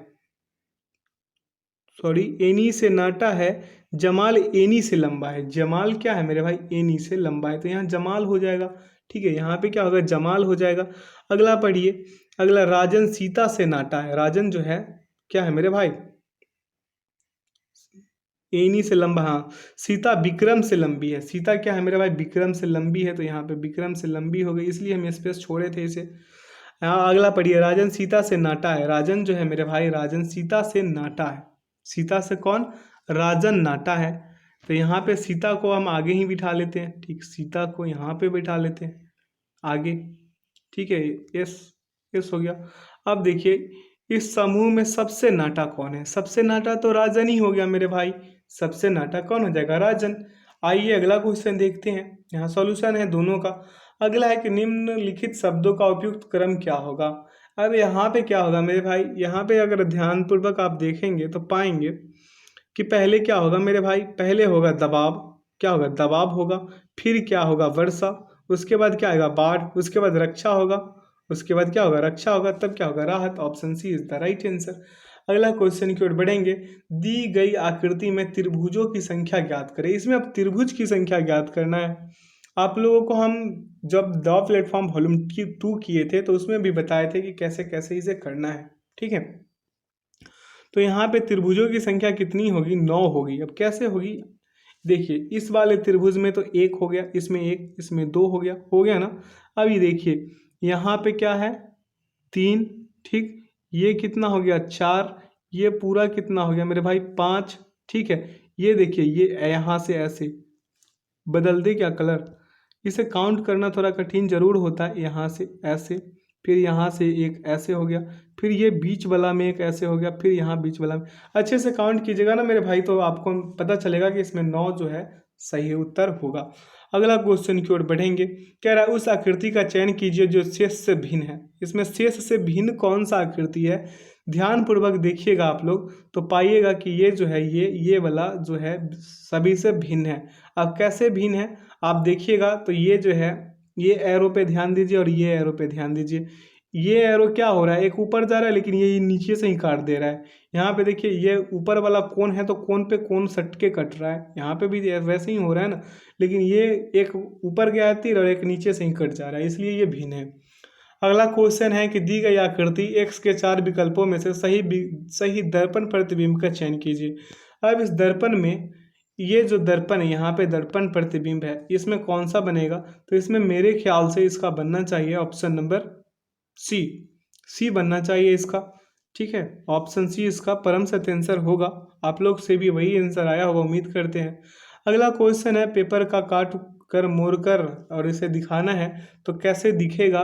Speaker 1: सॉरी एनी से नाटा है। जमाल एनी से लंबा है। जमाल क्या है मेरे भाई, एनी से लंबा है, तो यहाँ जमाल हो जाएगा। ठीक है, यहाँ पे क्या होगा, जमाल हो जाएगा। अगला पढ़िए, अगला, राजन सीता से नाटा है। राजन जो है क्या है मेरे भाई, एनी से लंबा, हाँ। सीता विक्रम से लंबी है। सीता क्या है मेरे भाई, विक्रम से लंबी है, तो यहाँ पे विक्रम से लंबी हो गई, इसलिए हम स्पेस छोड़े थे इसे। यहाँ अगला पढ़िए, राजन सीता से नाटा है। राजन जो है मेरे भाई, राजन सीता से नाटा है। सीता से कौन, राजन नाटा है, तो यहाँ पे सीता को हम आगे ही बिठा लेते हैं। ठीक, सीता को यहाँ पे बिठा लेते हैं आगे। ठीक है, यस यस हो गया। अब देखिए, इस समूह में सबसे नाटा कौन है, सबसे नाटा तो राजन ही हो गया मेरे भाई, सबसे नाटा कौन हो जाएगा, राजन। आइए अगला क्वेश्चन देखते हैं, यहाँ सॉल्यूशन है दोनों का। अगला है कि निम्नलिखित शब्दों का उपयुक्त क्रम क्या होगा। अब यहाँ पे क्या होगा मेरे भाई, यहाँ पे अगर ध्यानपूर्वक आप देखेंगे तो पाएंगे कि पहले क्या होगा मेरे भाई, पहले होगा दबाव, क्या होगा, दबाव होगा। फिर क्या होगा, वर्षा। उसके बाद क्या आएगा, बाढ़। उसके बाद रक्षा होगा। उसके बाद क्या होगा, रक्षा होगा। तब क्या होगा, राहत। Option C is the right answer. अगला क्वेश्चन की ओर बढ़ेंगे, दी गई आकृति में त्रिभुजों की संख्या ज्ञात करें। इसमें अब त्रिभुज की संख्या ज्ञात करना है। आप लोगों को हम जब द प्लेटफॉर्म वॉल्यूम 2 किए थे तो उसमें भी बताए थे कि कैसे कैसे इसे करना है। ठीक है, तो यहाँ पे त्रिभुजों की संख्या कितनी होगी, 9 होगी। अब कैसे होगी, देखिए, इस वाले त्रिभुज में तो 1 हो गया, इसमें 1, इसमें 2 हो गया ना। अब ये देखिए, यहाँ पे क्या है, 3। ठीक, ये कितना हो गया, 4। ये पूरा कितना हो गया मेरे भाई, 5। ठीक है, ये देखिए, ये यहाँ से ऐसे बदल दे क्या कलर, इसे काउंट करना थोड़ा कठिन जरूर होता है। यहाँ से ऐसे, फिर यहाँ से एक ऐसे हो गया, फिर ये बीच वाला में एक ऐसे हो गया, फिर यहाँ बीच वाला में। अच्छे से काउंट कीजिएगा ना मेरे भाई, तो आपको पता चलेगा कि इसमें 9 जो है सही उत्तर होगा। अगला क्वेश्चन की ओर बढ़ेंगे, कह रहा है उस आकृति का चयन कीजिए जो शेष से भिन्न है। इसमें शेष से भिन्न कौन सा आकृति है, ध्यानपूर्वक देखिएगा आप लोग तो पाइएगा कि ये जो है, ये वाला जो है सभी से भिन्न है। अब कैसे भिन्न है आप देखिएगा, तो ये जो है, ये एरो पे ध्यान दीजिए और ये एरो पे ध्यान दीजिए। ये एरो क्या हो रहा है, एक ऊपर जा रहा है लेकिन ये नीचे से ही काट दे रहा है। यहाँ पे देखिए, ये ऊपर वाला कोण है तो कोण पे कोण सट के कट रहा है, यहाँ पे भी वैसे ही हो रहा है ना, लेकिन ये एक ऊपर गया तीर और एक नीचे से ही कट जा रहा है, इसलिए ये भिन्न है। अगला क्वेश्चन है कि दी गई आकृति x के 4 विकल्पों में से सही दर्पण प्रतिबिंब का चयन कीजिए। अब इस दर्पण में, ये जो दर्पण है, यहाँ पे दर्पण प्रतिबिंब है, इसमें कौन सा बनेगा, तो इसमें मेरे ख्याल से इसका बनना चाहिए ऑप्शन नंबर सी बनना चाहिए इसका। ठीक है, ऑप्शन सी इसका परम सत्य आंसर होगा। आप लोग से भी वही आंसर आया होगा, उम्मीद करते हैं। अगला क्वेश्चन है, पेपर का काट कर मोड़ कर और इसे दिखाना है, तो कैसे दिखेगा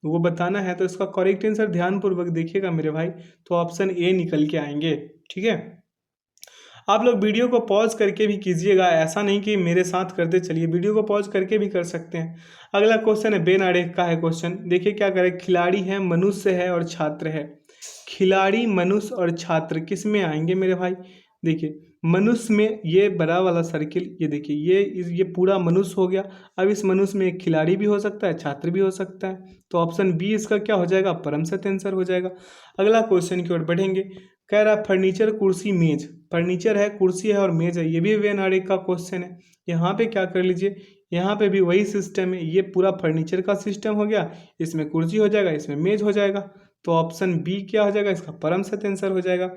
Speaker 1: वो बताना है, तो इसका करेक्ट आंसर ध्यानपूर्वक देखिएगा मेरे भाई, तो ऑप्शन ए निकल के आएंगे। ठीक है, आप लोग वीडियो को पॉज करके भी कीजिएगा, ऐसा नहीं कि मेरे साथ करते चलिए, वीडियो को पॉज करके भी कर सकते हैं। अगला क्वेश्चन है बेनाडेक का है क्वेश्चन, देखिए क्या करें। खिलाड़ी है, मनुष्य है और छात्र है। खिलाड़ी, मनुष्य और छात्र किस में आएंगे मेरे भाई? देखिए मनुष्य में ये बड़ा वाला सर्किल, ये देखिए ये पूरा मनुष्य हो गया। अब इस मनुष्य में एक खिलाड़ी भी हो सकता है, छात्र भी हो सकता है, तो ऑप्शन बी इसका क्या हो जाएगा? परम सत्य आंसर हो जाएगा। अगला क्वेश्चन की ओर बढ़ेंगे। कह रहा फर्नीचर, कुर्सी, मेज। फर्नीचर है, कुर्सी है और मेज है, ये भी वेनाडे का क्वेश्चन है। यहाँ पे क्या कर लीजिए, यहाँ पे भी वही सिस्टम है, ये पूरा फर्नीचर का सिस्टम हो गया, इसमें कुर्सी हो जाएगा, इसमें मेज हो जाएगा, तो ऑप्शन बी क्या हो जाएगा? इसका परम सत्य आंसर हो जाएगा।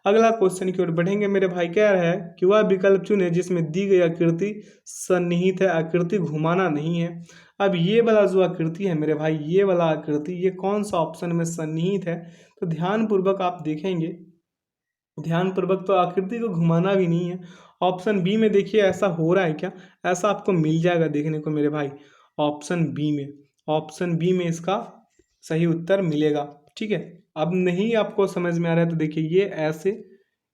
Speaker 1: अगला क्वेश्चन की ओर बढ़ेंगे मेरे भाई। कह रहा है कि वह विकल्प चुने जिसमें दी गई आकृति सन्निहित है, आकृति घुमाना नहीं है। अब ये वाला जो आकृति है मेरे भाई, ये वाला आकृति, ये कौन सा ऑप्शन में सन्निहित है? तो ध्यानपूर्वक आप देखेंगे, ध्यानपूर्वक, तो आकृति को घुमाना भी नहीं है। ऑप्शन बी में देखिए ऐसा हो रहा है क्या? ऐसा आपको मिल जाएगा देखने को मेरे भाई, ऑप्शन बी में, ऑप्शन बी में इसका सही उत्तर मिलेगा। ठीक है, अब नहीं आपको समझ में आ रहा है तो देखिए ये ऐसे,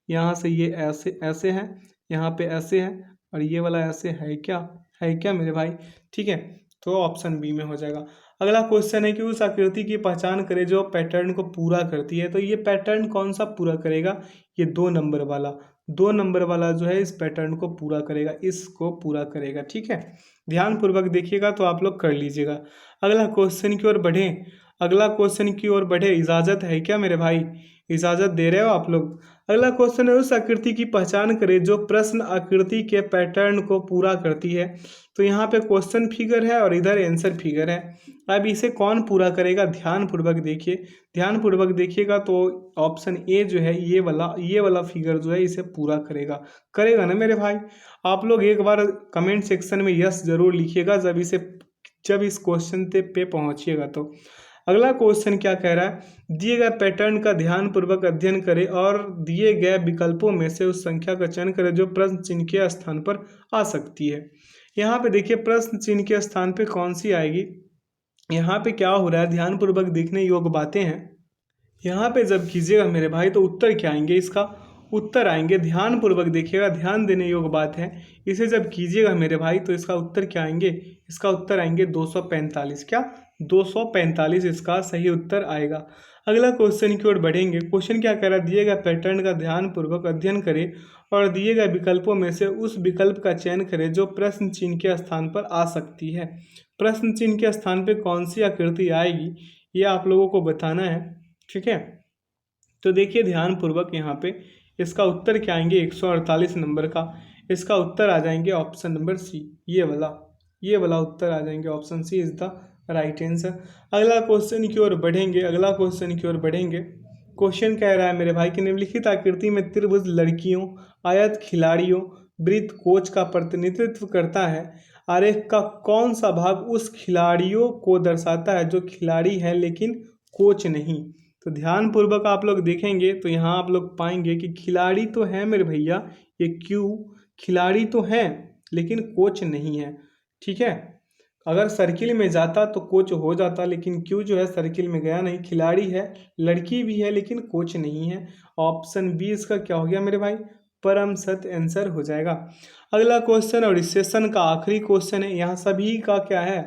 Speaker 1: यहाँ से ये ऐसे ऐसे है, यहाँ पे ऐसे है, और ये वाला ऐसे है क्या? है क्या मेरे भाई? ठीक है, तो ऑप्शन बी में हो जाएगा। अगला क्वेश्चन है कि उस आकृति की पहचान करें जो पैटर्न को पूरा करती है। तो ये पैटर्न कौन सा पूरा करेगा? ये 2 नंबर वाला, 2 नंबर वाला जो है इस पैटर्न को पूरा करेगा, इसको पूरा करेगा। ठीक है, ध्यानपूर्वक देखिएगा तो आप लोग कर लीजिएगा। अगला क्वेश्चन की ओर बढ़ें, अगला क्वेश्चन की ओर बढ़े। इजाज़त है क्या मेरे भाई? इजाज़त दे रहे हो आप लोग? अगला क्वेश्चन है उस आकृति की पहचान करें जो प्रश्न आकृति के पैटर्न को पूरा करती है। तो यहाँ पे क्वेश्चन फिगर है और इधर आंसर फिगर है। अब इसे कौन पूरा करेगा? ध्यानपूर्वक देखिए, ध्यानपूर्वक देखिएगा तो ऑप्शन ए जो है, ये वाला फिगर जो है इसे पूरा करेगा। करेगा ना मेरे भाई? आप लोग एक बार कमेंट सेक्शन में यस जरूर लिखिएगा जब इस क्वेश्चन पे पहुंचिएगा तो। अगला क्वेश्चन क्या कह रहा है? दिए गए पैटर्न का ध्यानपूर्वक अध्ययन करें और दिए गए विकल्पों में से उस संख्या का चयन करें जो प्रश्न चिन्ह के स्थान पर आ सकती है। यहाँ पे देखिए प्रश्न चिन्ह के स्थान पे कौन सी आएगी? यहाँ पे क्या हो रहा है, ध्यानपूर्वक देखने योग्य बातें हैं। यहाँ पे जब कीजिएगा मेरे भाई तो उत्तर क्या आएंगे? इसका उत्तर आएंगे, ध्यानपूर्वक देखिएगा, ध्यान देने योग्य बात है। इसे जब कीजिएगा मेरे भाई तो इसका उत्तर क्या आएंगे? इसका उत्तर आएंगे 245। क्या? 245 इसका सही उत्तर आएगा। अगला क्वेश्चन की ओर बढ़ेंगे। क्वेश्चन क्या कह रहा है? दिए गए पैटर्न का ध्यानपूर्वक अध्ययन करें और दिए गए विकल्पों में से उस विकल्प का चयन करें जो प्रश्न चिन्ह के स्थान पर आ सकती है। प्रश्न चिन्ह के स्थान पर कौन सी आकृति आएगी, ये आप लोगों को बताना है। ठीक है, तो देखिए ध्यानपूर्वक यहाँ पे इसका उत्तर क्या आएंगे? 148 नंबर का इसका उत्तर आ जाएंगे ऑप्शन नंबर सी, ये वाला उत्तर आ जाएंगे, option C is the right answer. अगला क्वेश्चन की ओर बढ़ेंगे, अगला क्वेश्चन की ओर बढ़ेंगे। क्वेश्चन कह रहा है मेरे भाई कि निम्नलिखित आकृति में त्रिभुज लड़कियों, आयत खिलाड़ियों, वृत्त कोच का प्रतिनिधित्व करता है। आरेख का कौन सा भाग उस खिलाड़ियों को दर्शाता है जो खिलाड़ी है लेकिन कोच नहीं? तो ध्यानपूर्वक आप लोग देखेंगे तो यहाँ आप लोग पाएंगे कि खिलाड़ी तो है मेरे भैया, ये क्यों? खिलाड़ी तो है लेकिन कोच नहीं है। ठीक है, अगर सर्किल में जाता तो कोच हो जाता, लेकिन क्यों जो है सर्किल में गया नहीं। खिलाड़ी है, लड़की भी है लेकिन कोच नहीं है। ऑप्शन बी इसका क्या हो गया मेरे भाई? परम सत्य आंसर हो जाएगा। अगला क्वेश्चन और इस सेशन का आखिरी क्वेश्चन है। यहाँ सभी का क्या है?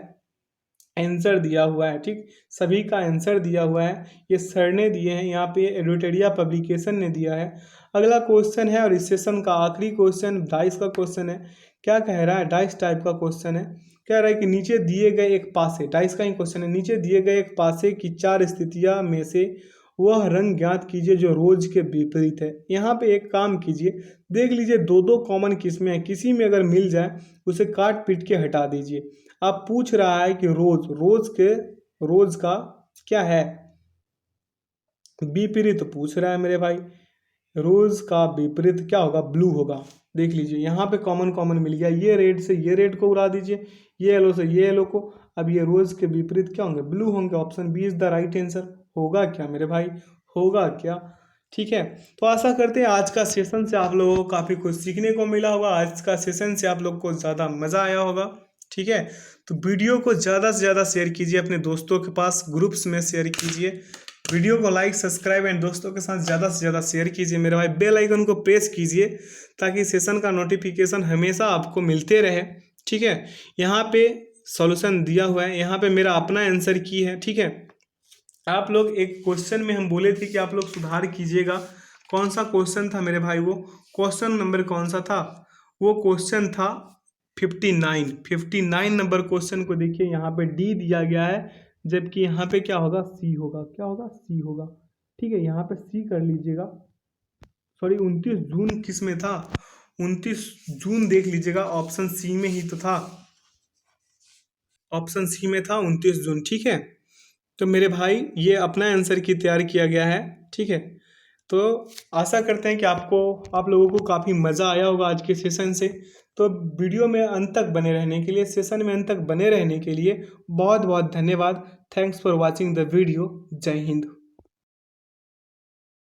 Speaker 1: आंसर दिया हुआ है। ठीक, सभी का आंसर दिया हुआ है, ये सर ने दिए हैं, यहाँ पे एडुटेरिया पब्लिकेशन ने दिया है। अगला क्वेश्चन है और इस सेशन का आखिरी क्वेश्चन डाइस का क्वेश्चन है। क्या कह रहा है? डाइस टाइप का क्वेश्चन है। कह रहा है कि नीचे दिए गए एक पासे, डाइस का ही क्वेश्चन है, नीचे दिए गए एक पासे की 4 स्थितियां में से वह रंग ज्ञात कीजिए जो रोज के विपरीत है। यहाँ पे एक काम कीजिए, देख लीजिए दो दो कॉमन किस्में हैं, किसी में अगर मिल जाए उसे काट पीट के हटा दीजिए। अब पूछ रहा है कि रोज का क्या है विपरीत पूछ रहा है मेरे भाई। रोज का विपरीत क्या होगा? ब्लू होगा। देख लीजिए यहाँ पे कॉमन कॉमन मिल गया, ये रेड से ये रेड को उड़ा दीजिए, ये येलो से ये येलो को। अब ये रोज के विपरीत क्या होंगे? ब्लू होंगे। Option B is the right answer. होगा क्या मेरे भाई? होगा क्या? ठीक है, तो आशा करते हैं आज का सेशन से आप लोगों को काफ़ी कुछ सीखने को मिला होगा, आज का सेशन से आप लोग को ज़्यादा मज़ा आया होगा। ठीक है। तो वीडियो को ज़्यादा से ज़्यादा शेयर कीजिए, अपने दोस्तों के पास ग्रुप्स में शेयर कीजिए। वीडियो को लाइक सब्सक्राइब एंड दोस्तों के साथ ज़्यादा से ज़्यादा शेयर कीजिए मेरे भाई। बेल आइकन को प्रेस कीजिए ताकि सेशन का नोटिफिकेशन हमेशा आपको मिलते रहे। ठीक है, यहाँ पे सॉल्यूशन दिया हुआ है, यहाँ पे मेरा अपना आंसर की है। ठीक है, आप लोग एक क्वेश्चन में हम बोले थे कि आप लोग सुधार कीजिएगा। कौन सा क्वेश्चन था मेरे भाई? वो क्वेश्चन नंबर कौन सा था? वो क्वेश्चन था 59 नंबर क्वेश्चन को देखिए, यहाँ पे डी दिया गया है, जबकि यहाँ पे क्या होगा? सी होगा। क्या होगा? सी होगा। ठीक है, यहाँ पे सी कर लीजिएगा। सॉरी, 29 जून किस में था? 29 जून देख लीजिएगा, ऑप्शन सी में ही तो था। ऑप्शन सी में था 29 जून। ठीक है, तो मेरे भाई ये अपना आंसर की तैयार किया गया है। ठीक है, तो आशा करते हैं कि आप लोगों को काफ़ी मज़ा आया होगा आज के सेशन से। तो वीडियो में अंत तक बने रहने के लिए, सेशन में अंत तक बने रहने के लिए बहुत बहुत धन्यवाद। Thanks for watching the video. जय हिंद।